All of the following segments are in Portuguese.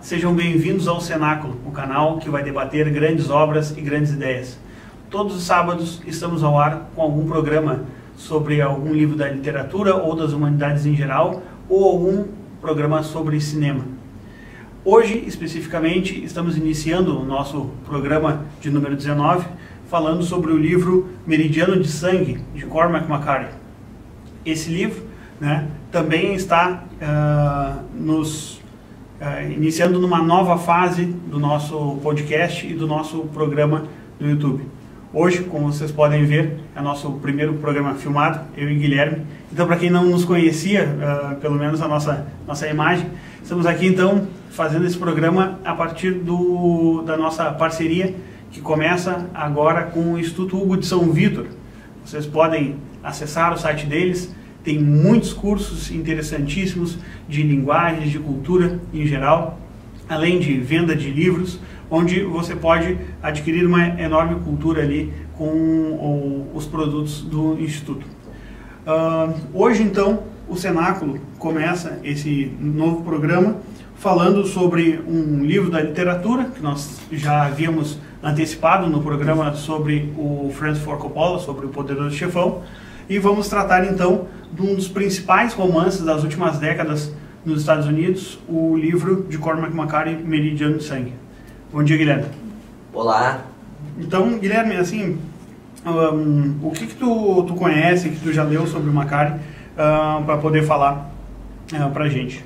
sejam bem-vindos ao Cenáculo, o canal que vai debater grandes obras e grandes ideias. Todos os sábados estamos ao ar com algum programa sobre algum livro da literatura ou das humanidades em geral, ou algum programa sobre cinema. Hoje, especificamente, estamos iniciando o nosso programa de número 19, falando sobre o livro Meridiano de Sangue, de Cormac McCarthy. Esse livro, também está iniciando numa nova fase do nosso podcast e do nosso programa do YouTube. Hoje, como vocês podem ver, é o nosso primeiro programa filmado, eu e Guilherme. Então, para quem não nos conhecia, pelo menos a nossa imagem, estamos aqui então fazendo esse programa a partir da nossa parceria, que começa agora com o Instituto Hugo de São Vítor. Vocês podem acessar o site deles, tem muitos cursos interessantíssimos de linguagens, de cultura em geral, além de venda de livros, onde você pode adquirir uma enorme cultura ali com os produtos do Instituto. Hoje, então, o Cenáculo começa esse novo programa falando sobre um livro da literatura, que nós já havíamos antecipado no programa sobre o Francis Ford Coppola, sobre o Poderoso Chefão, e vamos tratar, então, de um dos principais romances das últimas décadas nos Estados Unidos, o livro de Cormac McCarthy, Meridiano de Sangue. Bom dia, Guilherme. Olá. Então, Guilherme, assim, o que tu conhece, que tu já leu sobre o McCarthy, para poder falar para a gente?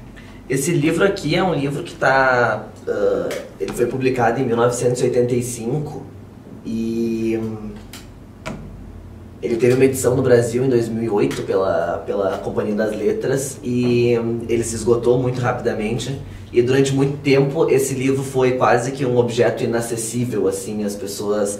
Esse livro aqui é um livro que ele foi publicado em 1985 e ele teve uma edição no Brasil em 2008 pela Companhia das Letras e ele se esgotou muito rapidamente. E durante muito tempo esse livro foi quase que um objeto inacessível, assim, as pessoas,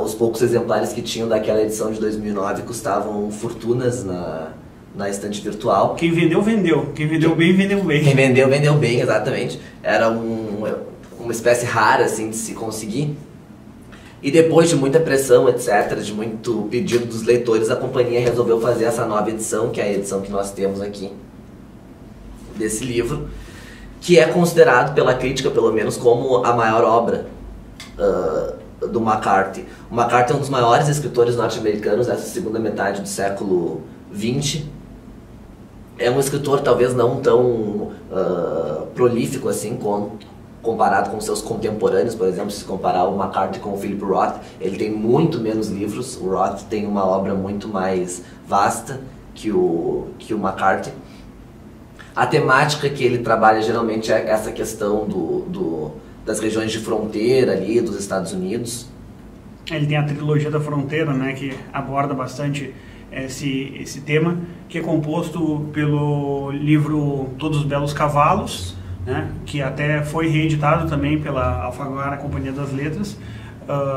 os poucos exemplares que tinham daquela edição de 2009 custavam fortunas na estante virtual. Quem vendeu, vendeu. Quem vendeu bem, vendeu bem. Quem vendeu, vendeu bem, exatamente. Era uma espécie rara, assim, de se conseguir. E depois de muita pressão, etc., de muito pedido dos leitores, a companhia resolveu fazer essa nova edição, que é a edição que nós temos aqui, desse livro, que é considerado pela crítica, pelo menos, como a maior obra do McCarthy. O McCarthy é um dos maiores escritores norte-americanos dessa segunda metade do século XX. É um escritor talvez não tão prolífico assim comparado com seus contemporâneos. Por exemplo, se comparar o McCarthy com o Philip Roth, ele tem muito menos livros. O Roth tem uma obra muito mais vasta que o McCarthy. A temática que ele trabalha geralmente é essa questão das regiões de fronteira ali dos Estados Unidos. Ele tem a trilogia da fronteira, que aborda bastante esse tema, que é composto pelo livro Todos os Belos Cavalos, que até foi reeditado também pela Alfaguara Companhia das Letras,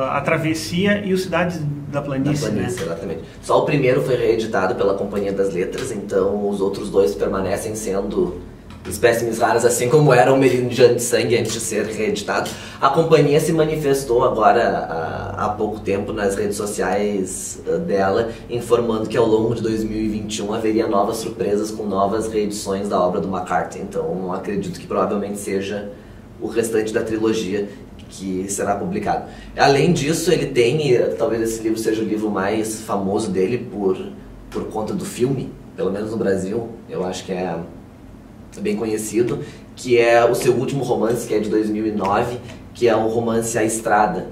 A Travessia e o Cidades da Planície. Exatamente. Só o primeiro foi reeditado pela Companhia das Letras, então os outros dois permanecem sendo espécimes raras, assim como era o Meridiano de Sangue antes de ser reeditado. A companhia se manifestou agora há pouco tempo nas redes sociais dela, informando que ao longo de 2021 haveria novas surpresas com novas reedições da obra do McCarthy. Então acredito que provavelmente seja o restante da trilogia que será publicado. Além disso, ele tem, talvez esse livro seja o livro mais famoso dele por conta do filme, pelo menos no Brasil, eu acho que é bem conhecido, que é o seu último romance, que é de 2009, que é o romance A Estrada,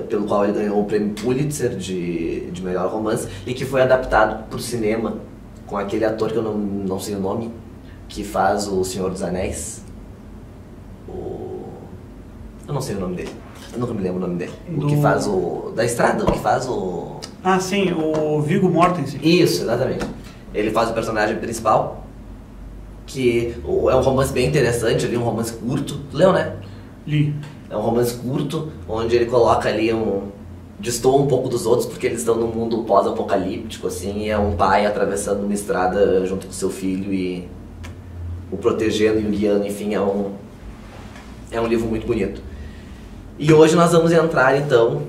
pelo qual ele ganhou o prêmio Pulitzer de melhor romance, e que foi adaptado para o cinema com aquele ator que eu não sei o nome, que faz o Senhor dos Anéis. Eu não sei o nome dele, eu nunca me lembro o nome dele. O que faz da Estrada, o que faz o... Ah, sim, o Viggo Mortensen. Isso, exatamente. Ele faz o personagem principal, que é um romance bem interessante, ali, um romance curto. Tu leu, né? Li. É um romance curto, onde ele coloca ali destoa um pouco dos outros, porque eles estão num mundo pós-apocalíptico, assim, e é um pai atravessando uma estrada junto com seu filho e o protegendo e o guiando, enfim, é um livro muito bonito. E hoje nós vamos entrar, então,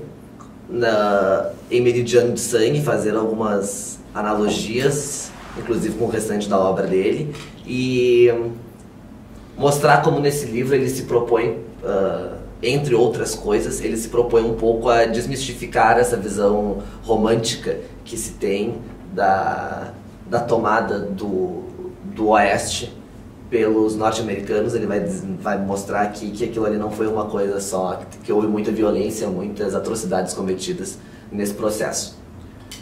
em Meridiano de Sangue, fazer algumas analogias, inclusive com o restante da obra dele, e mostrar como nesse livro ele se propõe, entre outras coisas, ele se propõe um pouco a desmistificar essa visão romântica que se tem da tomada do Oeste pelos norte-americanos. Ele vai mostrar aqui que aquilo ali não foi uma coisa só, que houve muita violência, muitas atrocidades cometidas nesse processo.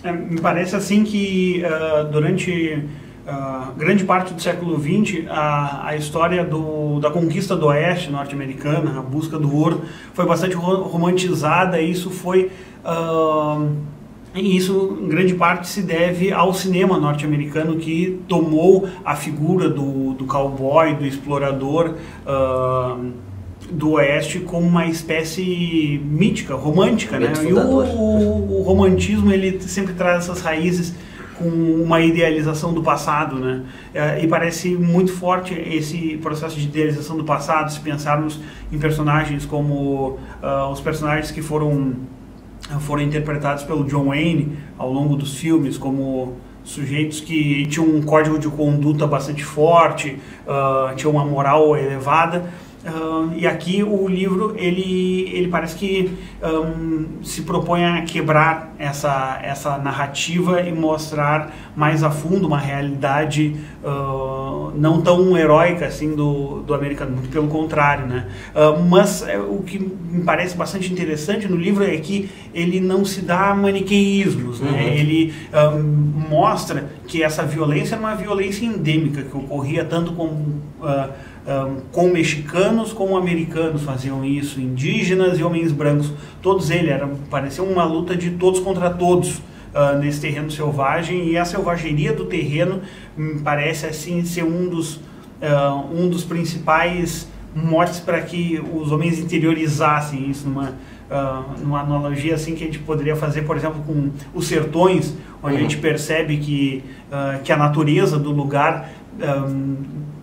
Me parece assim que durante grande parte do século XX, a história da conquista do Oeste norte-americana, a busca do ouro, foi bastante romantizada, e isso foi... E isso, em grande parte, se deve ao cinema norte-americano, que tomou a figura do cowboy, do explorador do Oeste como uma espécie mítica, romântica, né? E o romantismo, ele sempre traz essas raízes com uma idealização do passado, né? E parece muito forte esse processo de idealização do passado, se pensarmos em personagens como os personagens que foram interpretados pelo John Wayne ao longo dos filmes, como sujeitos que tinham um código de conduta bastante forte, tinham uma moral elevada. E aqui o livro, ele parece que se propõe a quebrar essa narrativa e mostrar mais a fundo uma realidade não tão heróica assim do americano, muito pelo contrário, né? Mas o que me parece bastante interessante no livro é que ele não se dá maniqueísmos, né? Ele mostra que essa violência é uma violência endêmica, que ocorria tanto com mexicanos como americanos faziam isso, indígenas e homens brancos, todos eles, parecia uma luta de todos contra todos nesse terreno selvagem, e a selvageria do terreno me parece assim ser um dos principais motes para que os homens interiorizassem isso, numa analogia assim que a gente poderia fazer, por exemplo, com os sertões, onde a gente percebe que a natureza do lugar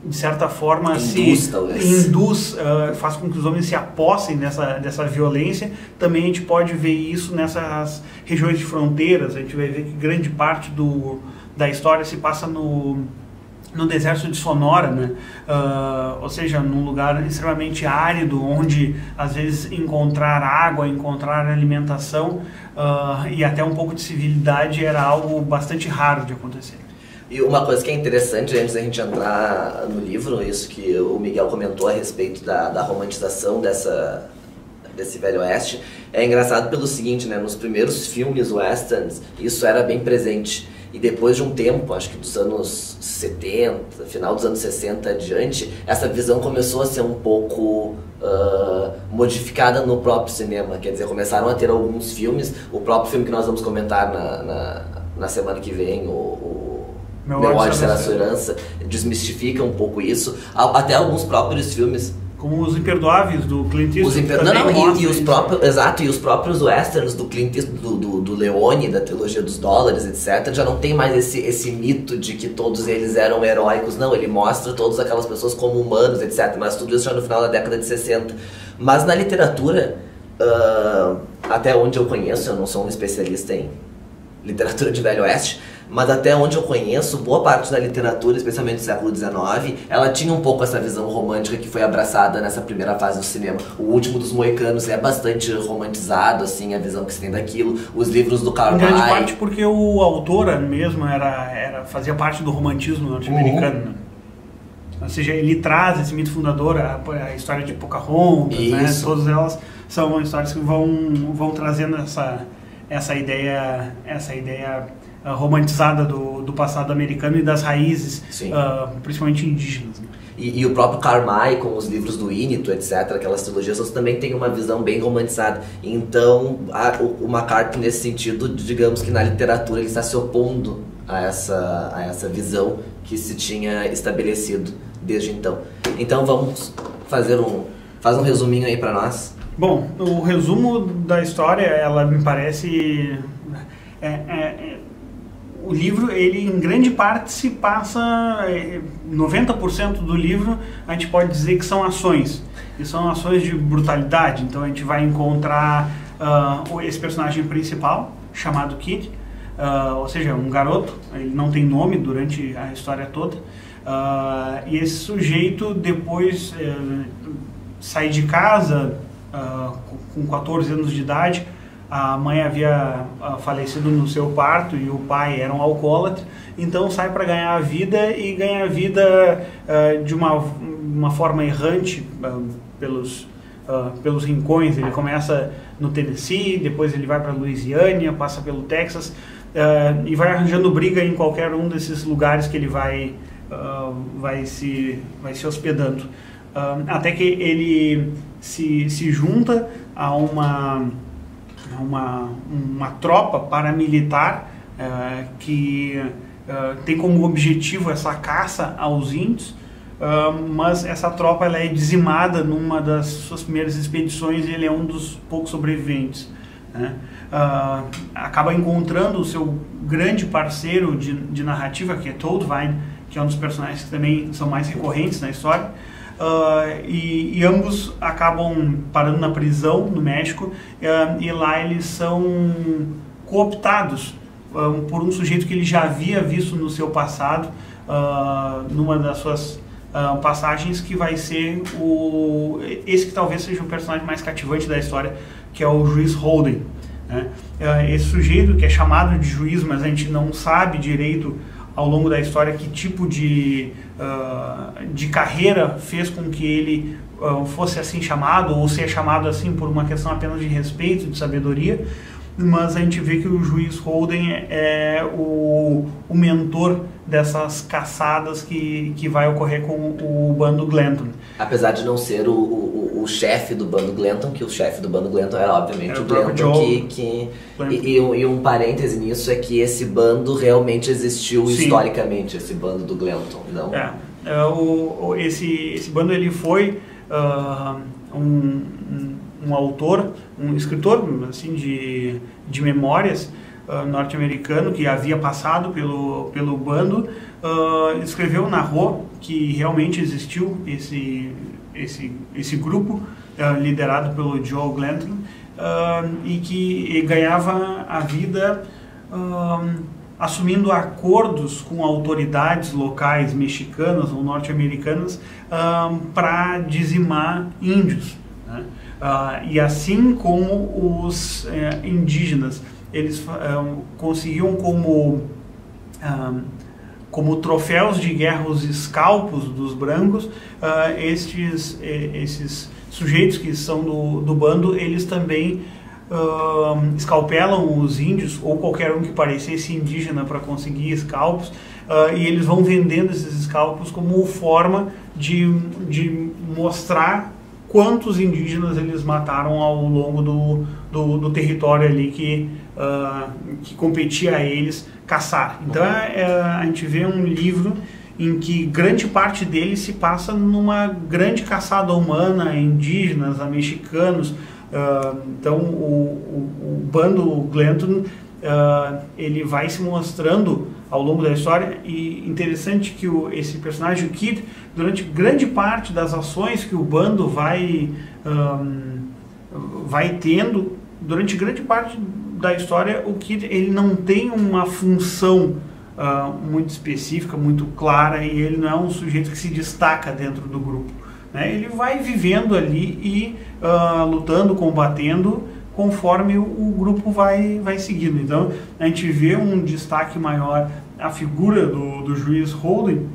de certa forma induz, faz com que os homens se apossem dessa violência. Também a gente pode ver isso nessas regiões de fronteiras. A gente vai ver que grande parte da história se passa no deserto de Sonora, né? Ou seja, num lugar extremamente árido, onde às vezes encontrar água, encontrar alimentação e até um pouco de civilidade era algo bastante raro de acontecer. E uma coisa que é interessante, antes da gente entrar no livro, isso que o Miguel comentou a respeito da romantização desse Velho Oeste, é engraçado pelo seguinte, né? Nos primeiros filmes westerns, isso era bem presente. E depois de um tempo, acho que dos anos 70, final dos anos 60 adiante, essa visão começou a ser um pouco modificada no próprio cinema. Quer dizer, começaram a ter alguns filmes, o próprio filme que nós vamos comentar na semana que vem, Meu ódio será sua herança, desmistifica um pouco isso. Até alguns próprios filmes, como Os Imperdoáveis, do Clint Eastwood. E os próprios westerns do Clint Eastwood, do Leone, da trilogia dos dólares, etc., já não tem mais esse mito de que todos eles eram heróicos. Não, ele mostra todas aquelas pessoas como humanos, etc., mas tudo isso já no final da década de 60. Mas na literatura, até onde eu conheço, eu não sou um especialista em literatura de Velho Oeste, mas até onde eu conheço, boa parte da literatura, especialmente do século XIX, ela tinha um pouco essa visão romântica que foi abraçada nessa primeira fase do cinema. O Último dos Moicanos é bastante romantizado, assim, a visão que se tem daquilo. Os livros do Karl May... Em grande parte porque o autor mesmo fazia parte do romantismo norte-americano, né? Ou seja, ele traz esse mito fundador, a história de Pocahontas, né? Todas elas são histórias que vão trazendo essa ideia romantizada do passado americano e das raízes, principalmente indígenas, né? E o próprio Karl May, com os livros do Winnetou, etc., aquelas trilogias, elas também têm uma visão bem romantizada. Então, o McCarthy, nesse sentido, digamos que na literatura ele está se opondo a essa visão que se tinha estabelecido desde então. Então, vamos fazer faz um resuminho aí para nós. Bom, o resumo da história, ela me parece... O livro, ele em grande parte se passa, 90% do livro a gente pode dizer que são ações, e são ações de brutalidade. Então a gente vai encontrar esse personagem principal, chamado Kid, ou seja, um garoto, ele não tem nome durante a história toda, E esse sujeito depois sai de casa com 14 anos de idade. A mãe havia falecido no seu parto e o pai era um alcoólatra, então sai para ganhar a vida e ganha a vida de uma forma errante pelos rincões. Ele começa no Tennessee, depois ele vai para Louisiana, passa pelo Texas e vai arranjando briga em qualquer um desses lugares que ele vai se hospedando, até que ele se junta a uma tropa paramilitar que tem como objetivo essa caça aos índios, mas essa tropa ela é dizimada numa das suas primeiras expedições e ele é um dos poucos sobreviventes, né? Acaba encontrando o seu grande parceiro de narrativa, que é Toadvine, que é um dos personagens que também são mais recorrentes na história. E ambos acabam parando na prisão no México, e lá eles são cooptados por um sujeito que ele já havia visto no seu passado, numa das suas passagens, que vai ser esse que talvez seja o personagem mais cativante da história, que é o Juiz Holden, né? Esse sujeito que é chamado de juiz, mas a gente não sabe direito ao longo da história que tipo de carreira fez com que ele fosse assim chamado, ou ser chamado assim por uma questão apenas de respeito, de sabedoria, mas a gente vê que o Juiz Holden é o mentor dessas caçadas que vai ocorrer com o bando Glanton. Apesar de não ser o chefe do bando Glanton, que o chefe do bando Glanton era obviamente o Glanton, e um parêntese nisso é que esse bando realmente existiu. Sim. Historicamente, esse bando do Glanton, não? Esse bando ele foi um autor, um escritor assim de memórias norte-americano que havia passado pelo bando, narrou que realmente existiu esse grupo liderado pelo Joe Glanton, e que ganhava a vida assumindo acordos com autoridades locais mexicanas ou norte-americanas para dizimar índios, né? E assim como os indígenas, eles conseguiam como troféus de guerra os escalpos dos brancos. Esses sujeitos que são do bando, eles também escalpelam os índios ou qualquer um que parecesse indígena para conseguir escalpos, e eles vão vendendo esses escalpos como forma de mostrar quantos indígenas eles mataram ao longo do território ali que competia a eles caçar. Então a gente vê um livro em que grande parte dele se passa numa grande caçada humana a indígenas, a mexicanos. Então o bando Glanton ele vai se mostrando ao longo da história, e interessante que esse personagem, o Kid, durante grande parte das ações que o bando vai tendo, durante grande parte da história, o Kid ele não tem uma função muito específica, muito clara, e ele não é um sujeito que se destaca dentro do grupo, né? Ele vai vivendo ali e lutando, combatendo, conforme o grupo vai seguindo. Então a gente vê um destaque maior a figura do Juiz Holden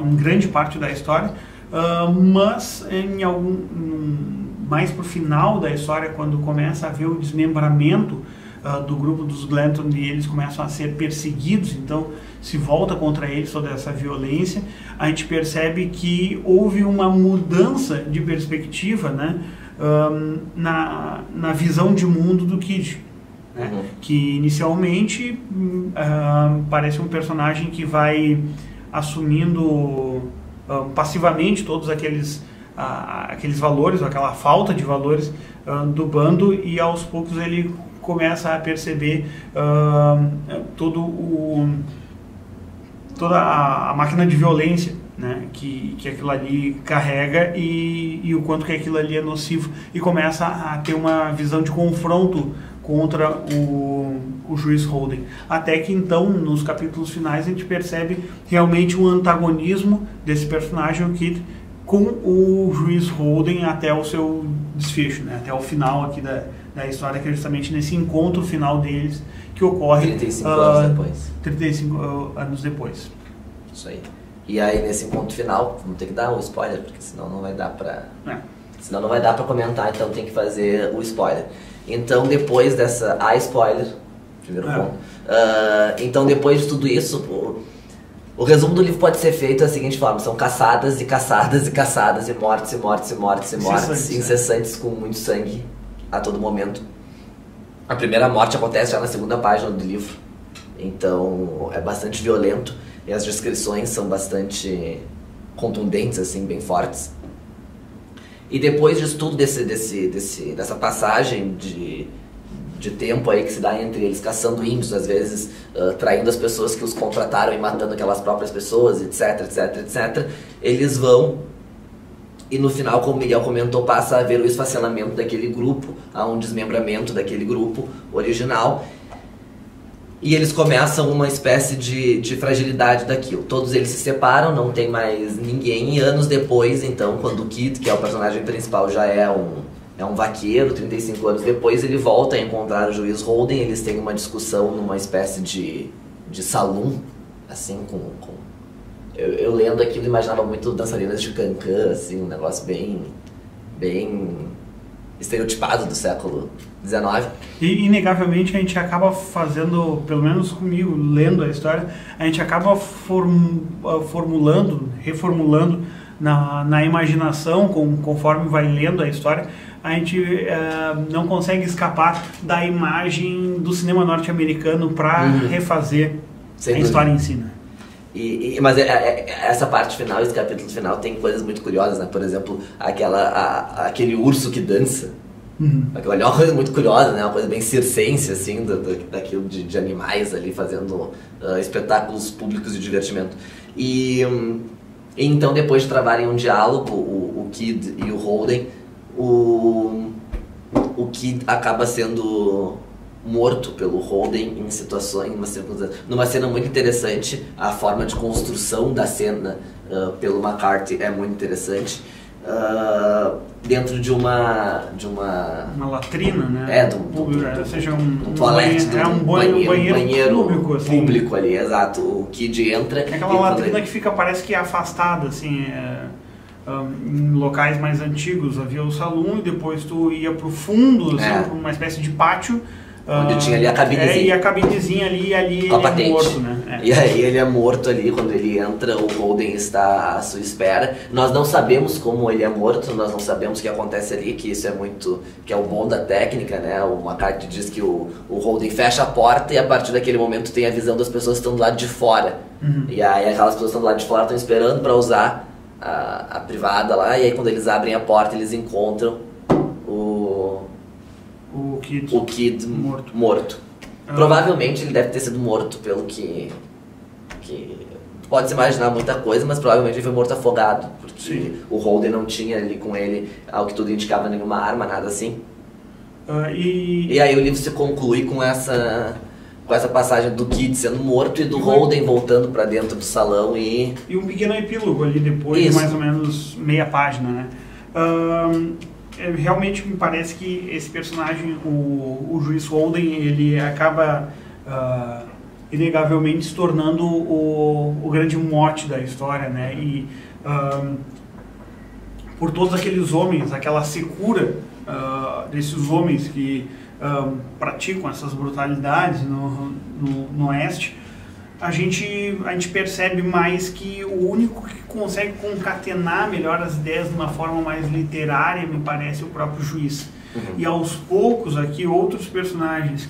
em grande parte da história, mas mais para o final da história, quando começa a haver o desmembramento do grupo dos Glanton e eles começam a ser perseguidos, então se volta contra eles toda essa violência, a gente percebe que houve uma mudança de perspectiva, né, na visão de mundo do Kid, né? Que inicialmente parece um personagem que vai assumindo passivamente todos aqueles valores, aquela falta de valores do bando, e aos poucos ele começa a perceber toda a máquina de violência, né, que aquilo ali carrega, e o quanto que aquilo ali é nocivo, e começa a ter uma visão de confronto contra o juiz Holden. Até que então, nos capítulos finais, a gente percebe realmente um antagonismo desse personagem, o Kid, com o juiz Holden até o seu desfecho, né? Até o final aqui da história, que é justamente nesse encontro final deles, que ocorre 35 anos depois. 35 anos depois. Isso aí. E aí, nesse encontro final, vamos ter que dar um spoiler, porque senão não vai dar pra... Senão não vai dar pra comentar, então tem que fazer o spoiler. Então, depois dessa... spoiler, primeiro ponto. Então, depois de tudo isso, o resumo do livro pode ser feito da seguinte forma: são caçadas e caçadas e caçadas, e mortes e mortes e mortes e mortes, incessantes, com muito sangue a todo momento. A primeira morte acontece já na segunda página do livro, então é bastante violento, e as descrições são bastante contundentes, assim, bem fortes. E depois disso tudo, dessa passagem de tempo aí que se dá entre eles caçando índios, às vezes traindo as pessoas que os contrataram e matando aquelas próprias pessoas, etc, etc, etc, eles vão, e no final, como o Miguel comentou, passa a haver o esfacelamento daquele grupo, há um desmembramento daquele grupo original, e eles começam uma espécie de fragilidade daquilo. Todos eles se separam, não tem mais ninguém, e anos depois, então, quando o Kid, que é o personagem principal, já é um vaqueiro, 35 anos depois, ele volta a encontrar o juiz Holden, eles têm uma discussão numa espécie de salão, assim, eu lendo aquilo imaginava muito dançarinas de cancan, assim, um negócio bem estereotipado do século XIX. E inegavelmente a gente acaba fazendo, pelo menos comigo, lendo a história, a gente acaba reformulando na imaginação, conforme vai lendo a história, a gente não consegue escapar da imagem do cinema norte-americano para refazer a história em si, né? Mas essa parte final, esse capítulo final, tem coisas muito curiosas, né? Por exemplo, aquele urso que dança. Aquilo ali é uma coisa muito curiosa, né? Uma coisa bem circense, assim, daquilo de animais ali fazendo espetáculos públicos de divertimento. E então, depois de travarem um diálogo, o Kid e o Holden, o Kid acaba sendo morto pelo Holden numa cena muito interessante. A forma de construção da cena pelo McCarthy é muito interessante. Dentro de uma latrina, né? Seja um toalete, um banheiro público, assim. Público ali, exato. O Kid entra. É aquela latrina que fica, parece que afastada, assim, em locais mais antigos. Havia o salão e depois tu ia pro fundo, assim, uma espécie de pátio. Onde tinha ali a cabinezinha. E a cabinezinha ali ele é morto, né? E aí ele é morto ali, quando ele entra, o Holden está à sua espera. Nós não sabemos como ele é morto, nós não sabemos o que acontece ali, que isso é muito... que é o bom da técnica, né? O McCarthy diz que o Holden fecha a porta e a partir daquele momento tem a visão das pessoas que estão do lado de fora. E aí aquelas pessoas que estão do lado de fora estão esperando para usar a privada lá, e aí quando eles abrem a porta eles encontram o Kid morto. Provavelmente ele deve ter sido morto pelo que pode-se imaginar muita coisa, mas provavelmente ele foi morto afogado, porque o Holden não tinha ali com ele, ao que tudo indicava, nenhuma arma, nada assim. E aí o livro se conclui com essa passagem do Kid sendo morto e do Holden voltando para dentro do salão e um pequeno epílogo ali depois, de mais ou menos meia página, né? Realmente me parece que esse personagem, o juiz Holden, ele acaba inegavelmente se tornando o grande mote da história, né? E por todos aqueles homens, aquela secura desses homens que praticam essas brutalidades no Oeste, a gente percebe mais que o único que consegue concatenar melhor as ideias de uma forma mais literária, me parece, o próprio juiz. E aos poucos aqui outros personagens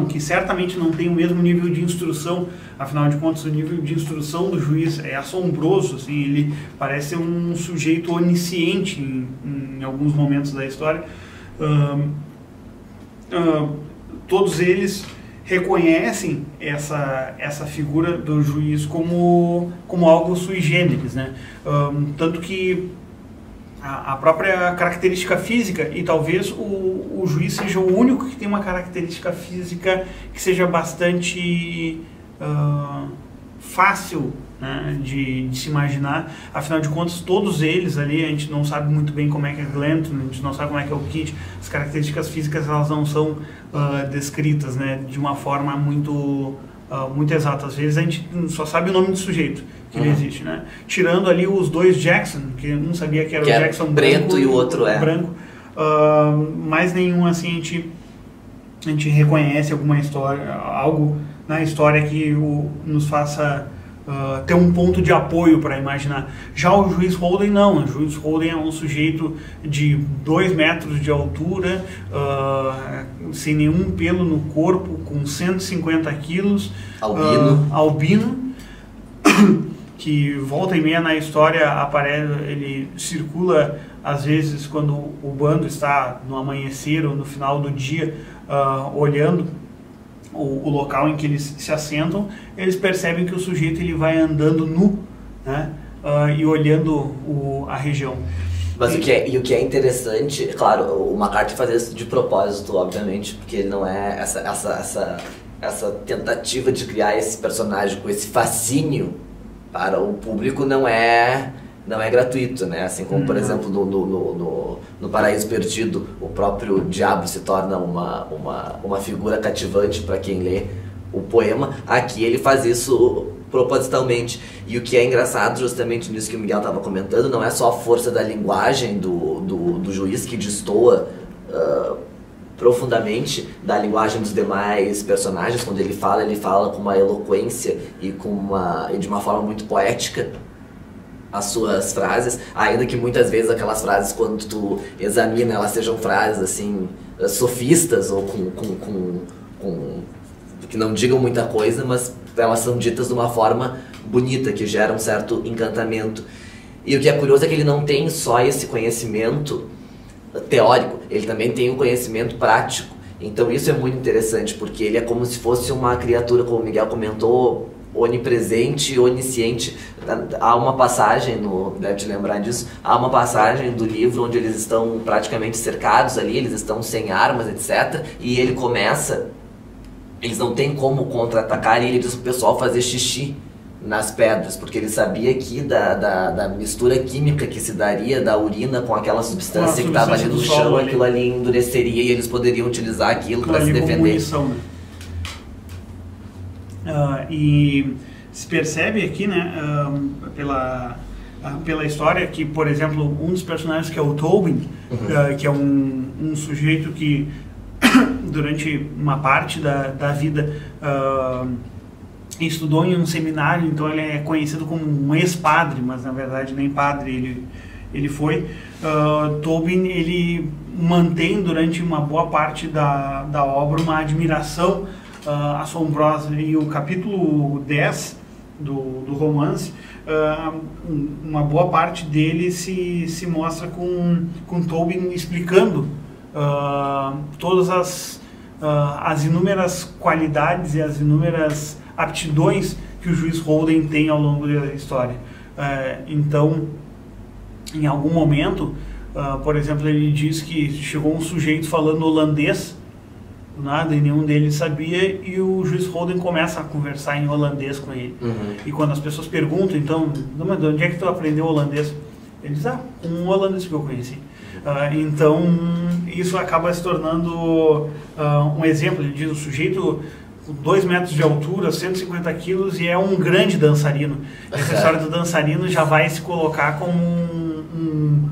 que certamente não tem o mesmo nível de instrução, afinal de contas o nível de instrução do juiz é assombroso, assim, ele parece ser um sujeito onisciente em alguns momentos da história. Todos eles reconhecem essa figura do juiz como algo sui generis, né? Tanto que a própria característica física e talvez o o juiz seja o único que tem uma característica física que seja bastante fácil, né, de se imaginar. Afinal de contas, todos eles ali, a gente não sabe muito bem como é que é Glanton, a gente não sabe como é que é o Kit, as características físicas elas não são descritas, né, de uma forma muito exata. Às vezes a gente só sabe o nome do sujeito que ele existe, né? Tirando ali os dois Jackson, que um sabia que era o Jackson preto e o outro branco, mais nenhum assim a gente reconhece alguma história, algo na história que nos faça ter um ponto de apoio para imaginar. Já o juiz Holden não, o juiz Holden é um sujeito de 2 metros de altura, sem nenhum pelo no corpo, com 150 quilos, albino, que volta e meia na história aparece, ele circula às vezes quando o bando está no amanhecer ou no final do dia olhando o local em que eles se assentam, eles percebem que o sujeito ele vai andando nu, né, e olhando a região. Mas o que é interessante, claro, o McCarthy faz isso de propósito, obviamente, porque ele não é essa tentativa de criar esse personagem com esse fascínio para o público não é gratuito, né? Assim como, por exemplo, no Paraíso Perdido, o próprio diabo se torna uma figura cativante para quem lê o poema. Aqui ele faz isso propositalmente. E o que é engraçado, justamente nisso que o Miguel estava comentando, não é só a força da linguagem do juiz que destoa profundamente da linguagem dos demais personagens. Quando ele fala com uma eloquência e de uma forma muito poética as suas frases, ainda que muitas vezes aquelas frases, quando tu examina, elas sejam frases assim sofistas ou que não digam muita coisa, mas elas são ditas de uma forma bonita, que gera um certo encantamento. E o que é curioso é que ele não tem só esse conhecimento teórico, ele também tem um conhecimento prático. Então isso é muito interessante, porque ele é como se fosse uma criatura, como o Miguel comentou, onipresente, onisciente. Há uma passagem, deve te lembrar disso, há uma passagem do livro onde eles estão praticamente cercados ali, eles estão sem armas, etc. E ele começa, eles não têm como contra-atacar, e ele diz pro pessoal fazer xixi nas pedras, porque ele sabia que da mistura química que se daria da urina com aquela substância que estava ali no chão, aquilo ali endureceria e eles poderiam utilizar aquilo para se defender. Munição, né? E se percebe aqui, né, pela história que, por exemplo, um dos personagens que é o Tobin, que é um sujeito que durante uma parte da vida estudou em um seminário, então ele é conhecido como um ex-padre, mas na verdade nem padre ele foi. Tobin, ele mantém durante uma boa parte da obra uma admiração assombrosa, e o capítulo 10 do romance, uma boa parte dele se mostra com Tobin explicando todas as inúmeras qualidades e as inúmeras aptidões que o juiz Holden tem ao longo da história. Então, em algum momento, por exemplo, ele diz que chegou um sujeito falando holandês, nada, e nenhum deles sabia, e o juiz Holden começa a conversar em holandês com ele. E quando as pessoas perguntam, então, mas de onde é que tu aprendeu holandês? Ele diz, um holandês que eu conheci. Então, isso acaba se tornando um exemplo. Ele diz, o sujeito com 2 metros de altura, 150 quilos, e é um grande dançarino. Essa história do dançarino já vai se colocar como um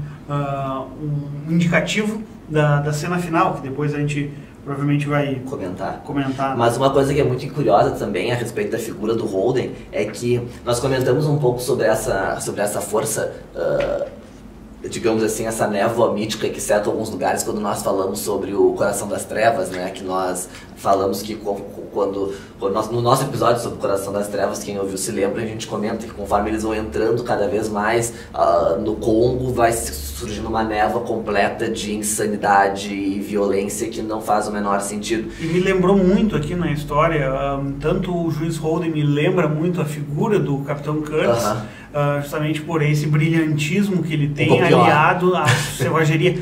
indicativo da cena final, que depois a gente provavelmente vai comentar. Mas uma coisa que é muito curiosa também a respeito da figura do Holden é que nós comentamos um pouco sobre essa força, digamos assim, essa névoa mítica que cerca alguns lugares quando nós falamos sobre o Coração das Trevas, né? Que nós falamos que no nosso episódio sobre o Coração das Trevas, quem ouviu se lembra, a gente comenta que conforme eles vão entrando cada vez mais no Congo, vai surgindo uma névoa completa de insanidade e violência que não faz o menor sentido. E me lembrou muito aqui na história, tanto o juiz Holden me lembra muito a figura do Capitão Curtis, justamente por esse brilhantismo que ele tem aliado à selvageria.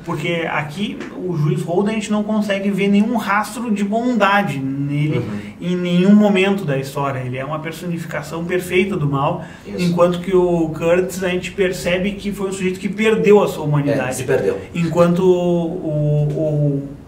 porque aqui o juiz Holden a gente não consegue ver nenhum rastro de bondade nele em nenhum momento da história. Ele é uma personificação perfeita do mal, enquanto que o Kurtz a gente percebe que foi um sujeito que perdeu a sua humanidade. Se perdeu. Enquanto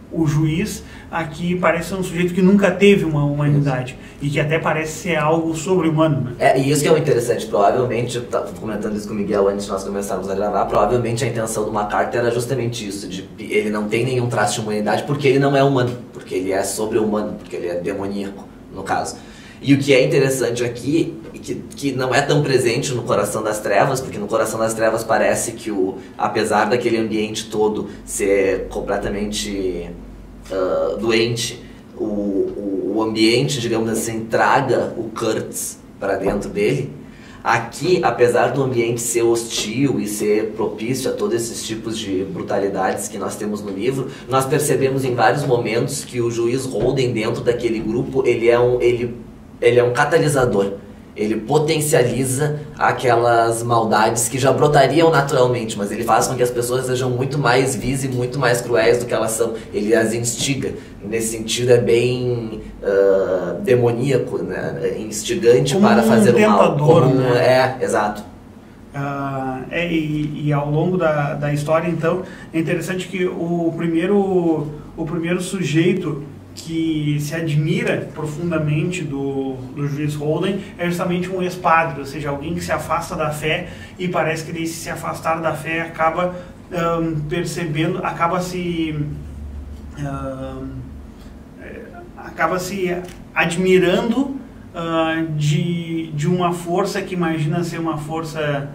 o juiz aqui parece um sujeito que nunca teve uma humanidade e que até parece ser algo sobre-humano, né? E isso que é o interessante. Provavelmente, eu estava comentando isso com o Miguel antes de nós começarmos a gravar, provavelmente a intenção do McCarthy era justamente isso, de ele não tem nenhum traço de humanidade porque ele não é humano, porque ele é sobre-humano, porque ele é demoníaco, no caso. E o que é interessante aqui, que não é tão presente no Coração das Trevas, porque no Coração das Trevas parece que, apesar daquele ambiente todo ser completamente doente, o ambiente, digamos assim, traga o Kurtz para dentro dele. Aqui, apesar do ambiente ser hostil e ser propício a todos esses tipos de brutalidades que nós temos no livro, nós percebemos em vários momentos que o juiz Holden, dentro daquele grupo, ele é um catalisador. Ele potencializa aquelas maldades que já brotariam naturalmente, mas ele faz com que as pessoas sejam muito mais vis e muito mais cruéis do que elas são. Ele as instiga. Nesse sentido é bem demoníaco, né? Instigante como para fazer o mal. Como, né? Exato. E ao longo da história, então, é interessante que o primeiro sujeito que se admira profundamente do juiz Holden é justamente um ex-padre, ou seja, alguém que se afasta da fé e parece que desse se afastar da fé acaba percebendo, acaba se admirando de uma força que imagina ser uma força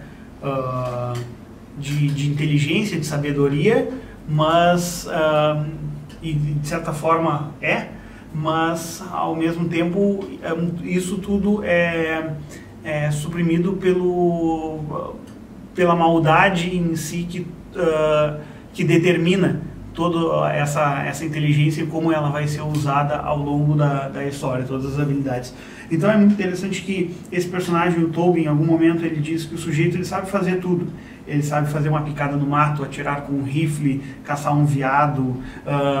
de inteligência, de sabedoria, mas e de certa forma mas ao mesmo tempo isso tudo é suprimido pela maldade em si que determina toda essa inteligência e como ela vai ser usada ao longo da história, todas as habilidades. Então é muito interessante que esse personagem, o Tobin, em algum momento ele diz que o sujeito ele sabe fazer tudo. Ele sabe fazer uma picada no mato, atirar com um rifle, caçar um veado,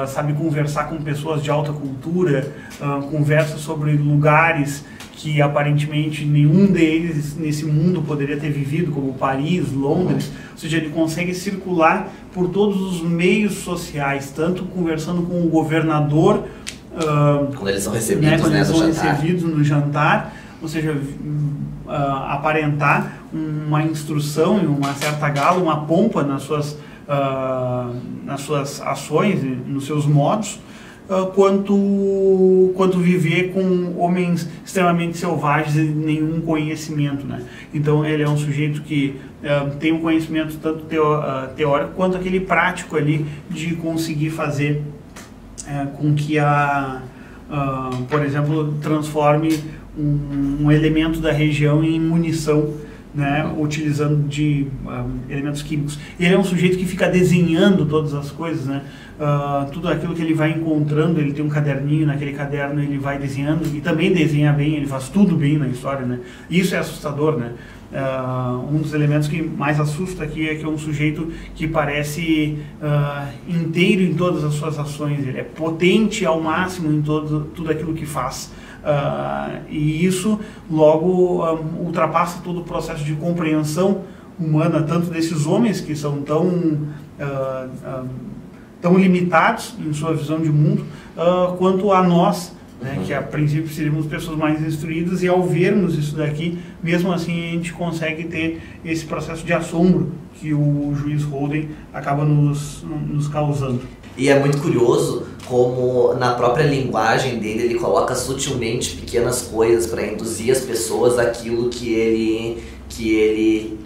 sabe conversar com pessoas de alta cultura, conversa sobre lugares que aparentemente nenhum deles nesse mundo poderia ter vivido, como Paris, Londres. Ou seja, ele consegue circular por todos os meios sociais, tanto conversando com o governador, quando eles são recebidos, no jantar, ou seja, aparentar uma instrução e uma certa gala, uma pompa nas suas ações, nos seus modos, quanto viver com homens extremamente selvagens e nenhum conhecimento, né? Então ele é um sujeito que tem um conhecimento tanto teórico quanto aquele prático ali de conseguir fazer com que por exemplo, transforme um elemento da região em munição, né, utilizando de elementos químicos. Ele é um sujeito que fica desenhando todas as coisas, né, tudo aquilo que ele vai encontrando. Ele tem um caderninho, naquele caderno ele vai desenhando e também desenha bem, ele faz tudo bem na história, né. Isso é assustador, né. Um dos elementos que mais assusta aqui é que é um sujeito que parece inteiro em todas as suas ações. Ele é potente ao máximo em tudo aquilo que faz. E isso logo ultrapassa todo o processo de compreensão humana, tanto desses homens que são tão limitados em sua visão de mundo, quanto a nós, né, que a princípio seríamos pessoas mais instruídas, e ao vermos isso daqui, mesmo assim a gente consegue ter esse processo de assombro que o juiz Holden acaba nos causando. E é muito curioso como na própria linguagem dele ele coloca sutilmente pequenas coisas para induzir as pessoas àquilo que ele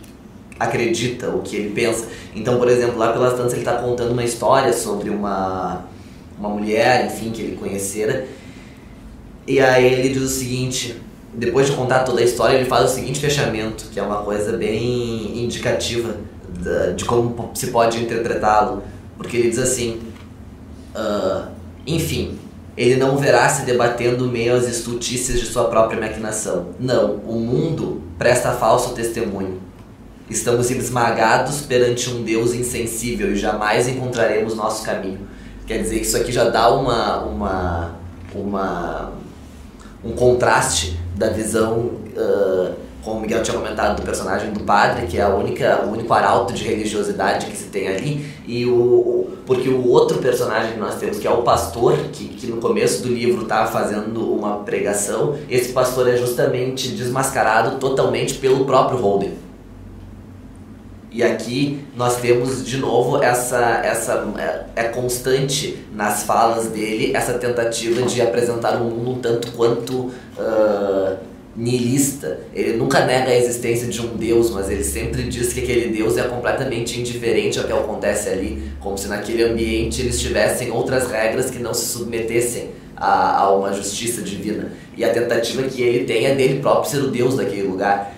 acredita, o que ele pensa. Então, por exemplo, lá pelas tantas ele está contando uma história sobre uma mulher, enfim, que ele conhecera. E aí ele diz o seguinte, depois de contar toda a história, ele faz o seguinte fechamento, que é uma coisa bem indicativa de como se pode interpretá-lo. Porque ele diz assim, enfim, ele não verá se debatendo meio às estutícias de sua própria maquinação. Não, o mundo presta falso testemunho. Estamos esmagados perante um Deus insensível e jamais encontraremos nosso caminho. Quer dizer que isso aqui já dá um contraste da visão, como o Miguel tinha comentado, do personagem do padre, que é o único arauto de religiosidade que se tem ali, porque o outro personagem que nós temos, que é o pastor, que no começo do livro está fazendo uma pregação, esse pastor é justamente desmascarado totalmente pelo próprio Holden. E aqui nós temos de novo é constante nas falas dele essa tentativa de apresentar um mundo um tanto quanto nihilista. Ele nunca nega a existência de um Deus, mas ele sempre diz que aquele Deus é completamente indiferente ao que acontece ali, como se naquele ambiente eles tivessem outras regras que não se submetessem a uma justiça divina. E a tentativa que ele tem é dele próprio ser o Deus daquele lugar.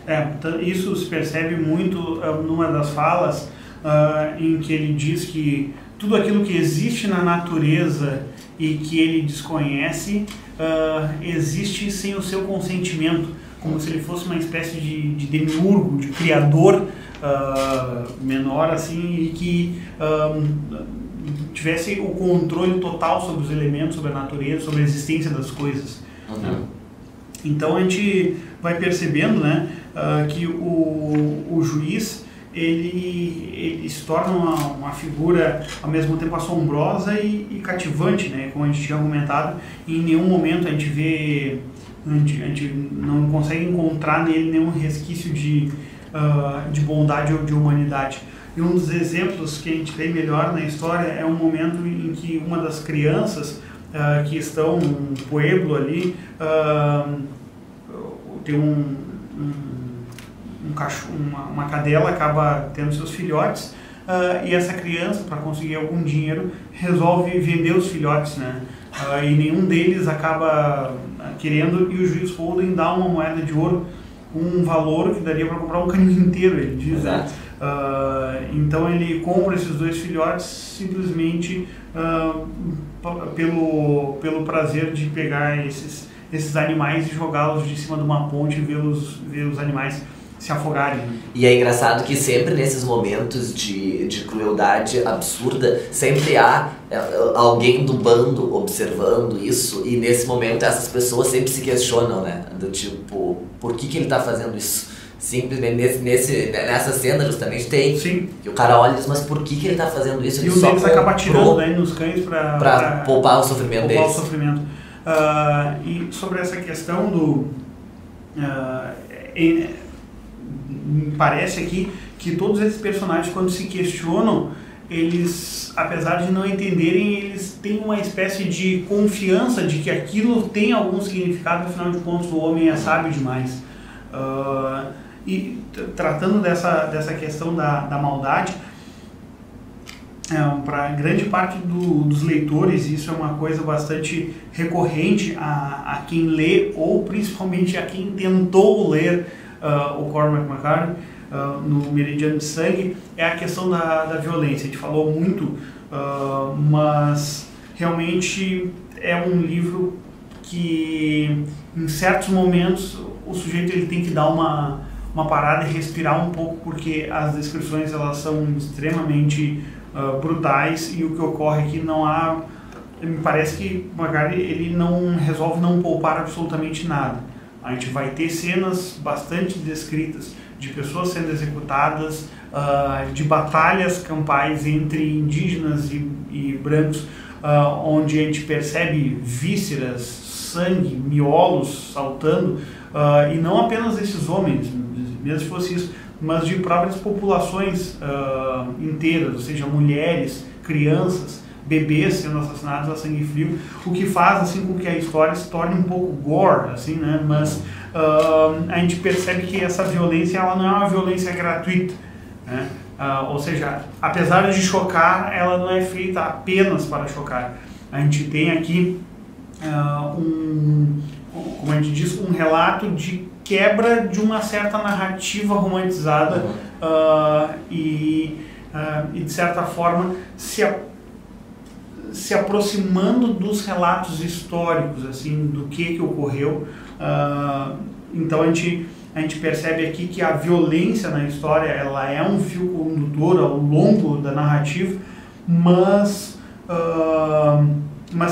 Isso se percebe muito numa das falas em que ele diz que tudo aquilo que existe na natureza e que ele desconhece existe sem o seu consentimento, como se ele fosse uma espécie de demiurgo, de criador menor assim, e que tivesse o controle total sobre os elementos, sobre a natureza, sobre a existência das coisas. Então a gente vai percebendo, né, que o juiz ele se torna uma figura ao mesmo tempo assombrosa e cativante, né, como a gente tinha comentado. E em nenhum momento a gente não consegue encontrar nele nenhum resquício de bondade ou de humanidade. E um dos exemplos que a gente tem melhor na história é um momento em que uma das crianças que estão num pueblo ali, tem uma cadela acaba tendo seus filhotes, e essa criança, para conseguir algum dinheiro, resolve vender os filhotes, né? E nenhum deles acaba querendo, e o juiz Holden dá uma moeda de ouro, um valor que daria para comprar um canil inteiro, ele diz. Exato. Então ele compra esses 2 filhotes simplesmente pelo prazer de pegar esses animais e jogá-los de cima de uma ponte e ver os animais se afogarem. E é engraçado que sempre nesses momentos de crueldade absurda, sempre há alguém do bando observando isso, e nesse momento essas pessoas sempre se questionam, né? Do tipo, por que ele está fazendo isso? Simplesmente nessa cena justamente tem. Sim. Que o cara olha e diz, mas por que ele está fazendo isso? E um deles acaba atirando, né, nos cães para poupar o sofrimento deles. Poupar o sofrimento. E sobre essa questão me parece aqui que todos esses personagens, quando se questionam, eles, apesar de não entenderem, eles têm uma espécie de confiança de que aquilo tem algum significado, afinal de contas o homem é sábio demais. E tratando dessa questão da maldade, para grande parte dos leitores, isso é uma coisa bastante recorrente a quem lê, ou principalmente a quem tentou ler o Cormac McCarthy no Meridiano de Sangue, é a questão da violência. A gente falou muito, mas realmente é um livro que em certos momentos o sujeito ele tem que dar uma parada e respirar um pouco, porque as descrições elas são extremamente brutais, e o que ocorre aqui não há, me parece que o McCarthy ele não resolve não poupar absolutamente nada. A gente vai ter cenas bastante descritas de pessoas sendo executadas, de batalhas campais entre indígenas e brancos, onde a gente percebe vísceras, sangue, miolos saltando, e não apenas esses homens, mesmo se fosse isso, mas de próprias populações inteiras, ou seja, mulheres, crianças, bebês sendo assassinados a sangue frio, o que faz assim com que a história se torne um pouco gore, assim, né? Mas a gente percebe que essa violência ela não é uma violência gratuita, né? Ou seja, apesar de chocar, ela não é feita apenas para chocar. A gente tem aqui como a gente diz, um relato de quebra de uma certa narrativa romantizada, e de certa forma se aproximando dos relatos históricos, assim, do que ocorreu. Então a gente a gente percebe aqui que a violência na história ela é um fio condutor ao longo da narrativa, mas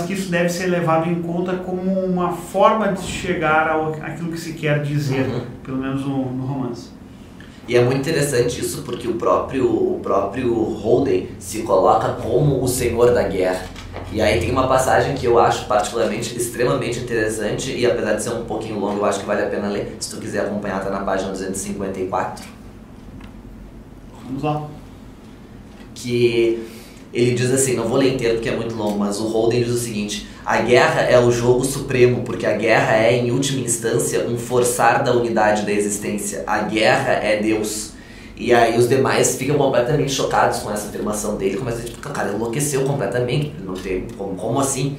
que isso deve ser levado em conta como uma forma de chegar àquilo que se quer dizer, pelo menos no romance. E é muito interessante isso porque o próprio Holden se coloca como o senhor da guerra. E aí tem uma passagem que eu acho particularmente extremamente interessante e apesar de ser um pouquinho longo, eu acho que vale a pena ler. Se tu quiser acompanhar, tá na página 254. Vamos lá. Que ele diz assim, não vou ler inteiro porque é muito longo, mas o Holden diz o seguinte: a guerra é o jogo supremo, porque a guerra é, em última instância, um forçar da unidade da existência. A guerra é Deus. E aí os demais ficam completamente chocados com essa afirmação dele, começam a dizer, cara, enlouqueceu completamente, não tem como assim?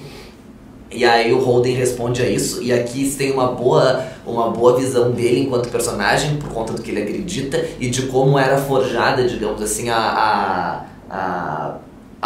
E aí o Holden responde a isso, e aqui tem uma boa visão dele enquanto personagem, por conta do que ele acredita, e de como era forjada, digamos assim, a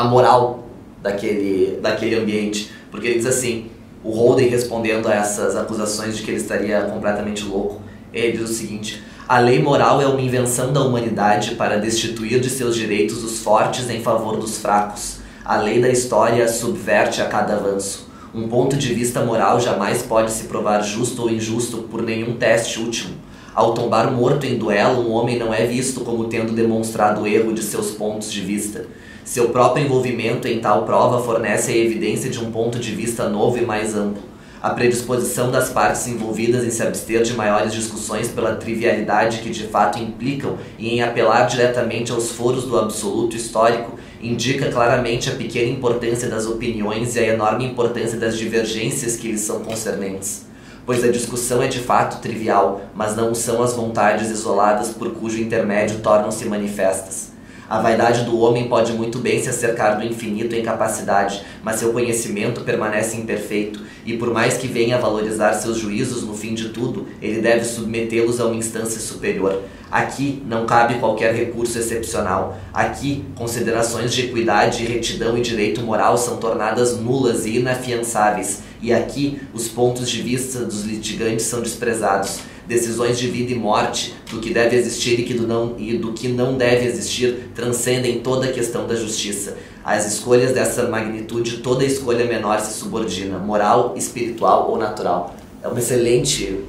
moral daquele ambiente. Porque ele diz assim, o Holden respondendo a essas acusações de que ele estaria completamente louco, ele diz o seguinte: a lei moral é uma invenção da humanidade para destituir de seus direitos os fortes em favor dos fracos. A lei da história subverte a cada avanço. Um ponto de vista moral jamais pode se provar justo ou injusto por nenhum teste último. Ao tombar morto em duelo, um homem não é visto como tendo demonstrado o erro de seus pontos de vista. Seu próprio envolvimento em tal prova fornece a evidência de um ponto de vista novo e mais amplo. A predisposição das partes envolvidas em se abster de maiores discussões pela trivialidade que de fato implicam e em apelar diretamente aos foros do absoluto histórico indica claramente a pequena importância das opiniões e a enorme importância das divergências que lhes são concernentes. Pois a discussão é de fato trivial, mas não são as vontades isoladas por cujo intermédio tornam-se manifestas. A vaidade do homem pode muito bem se acercar do infinito em capacidade, mas seu conhecimento permanece imperfeito, e por mais que venha a valorizar seus juízos no fim de tudo, ele deve submetê-los a uma instância superior. Aqui não cabe qualquer recurso excepcional. Aqui, considerações de equidade, retidão e direito moral são tornadas nulas e inafiançáveis, e aqui os pontos de vista dos litigantes são desprezados. Decisões de vida e morte, do que deve existir e do que não deve existir, transcendem toda a questão da justiça. Às escolhas dessa magnitude, toda escolha menor se subordina, moral, espiritual ou natural. É uma excelente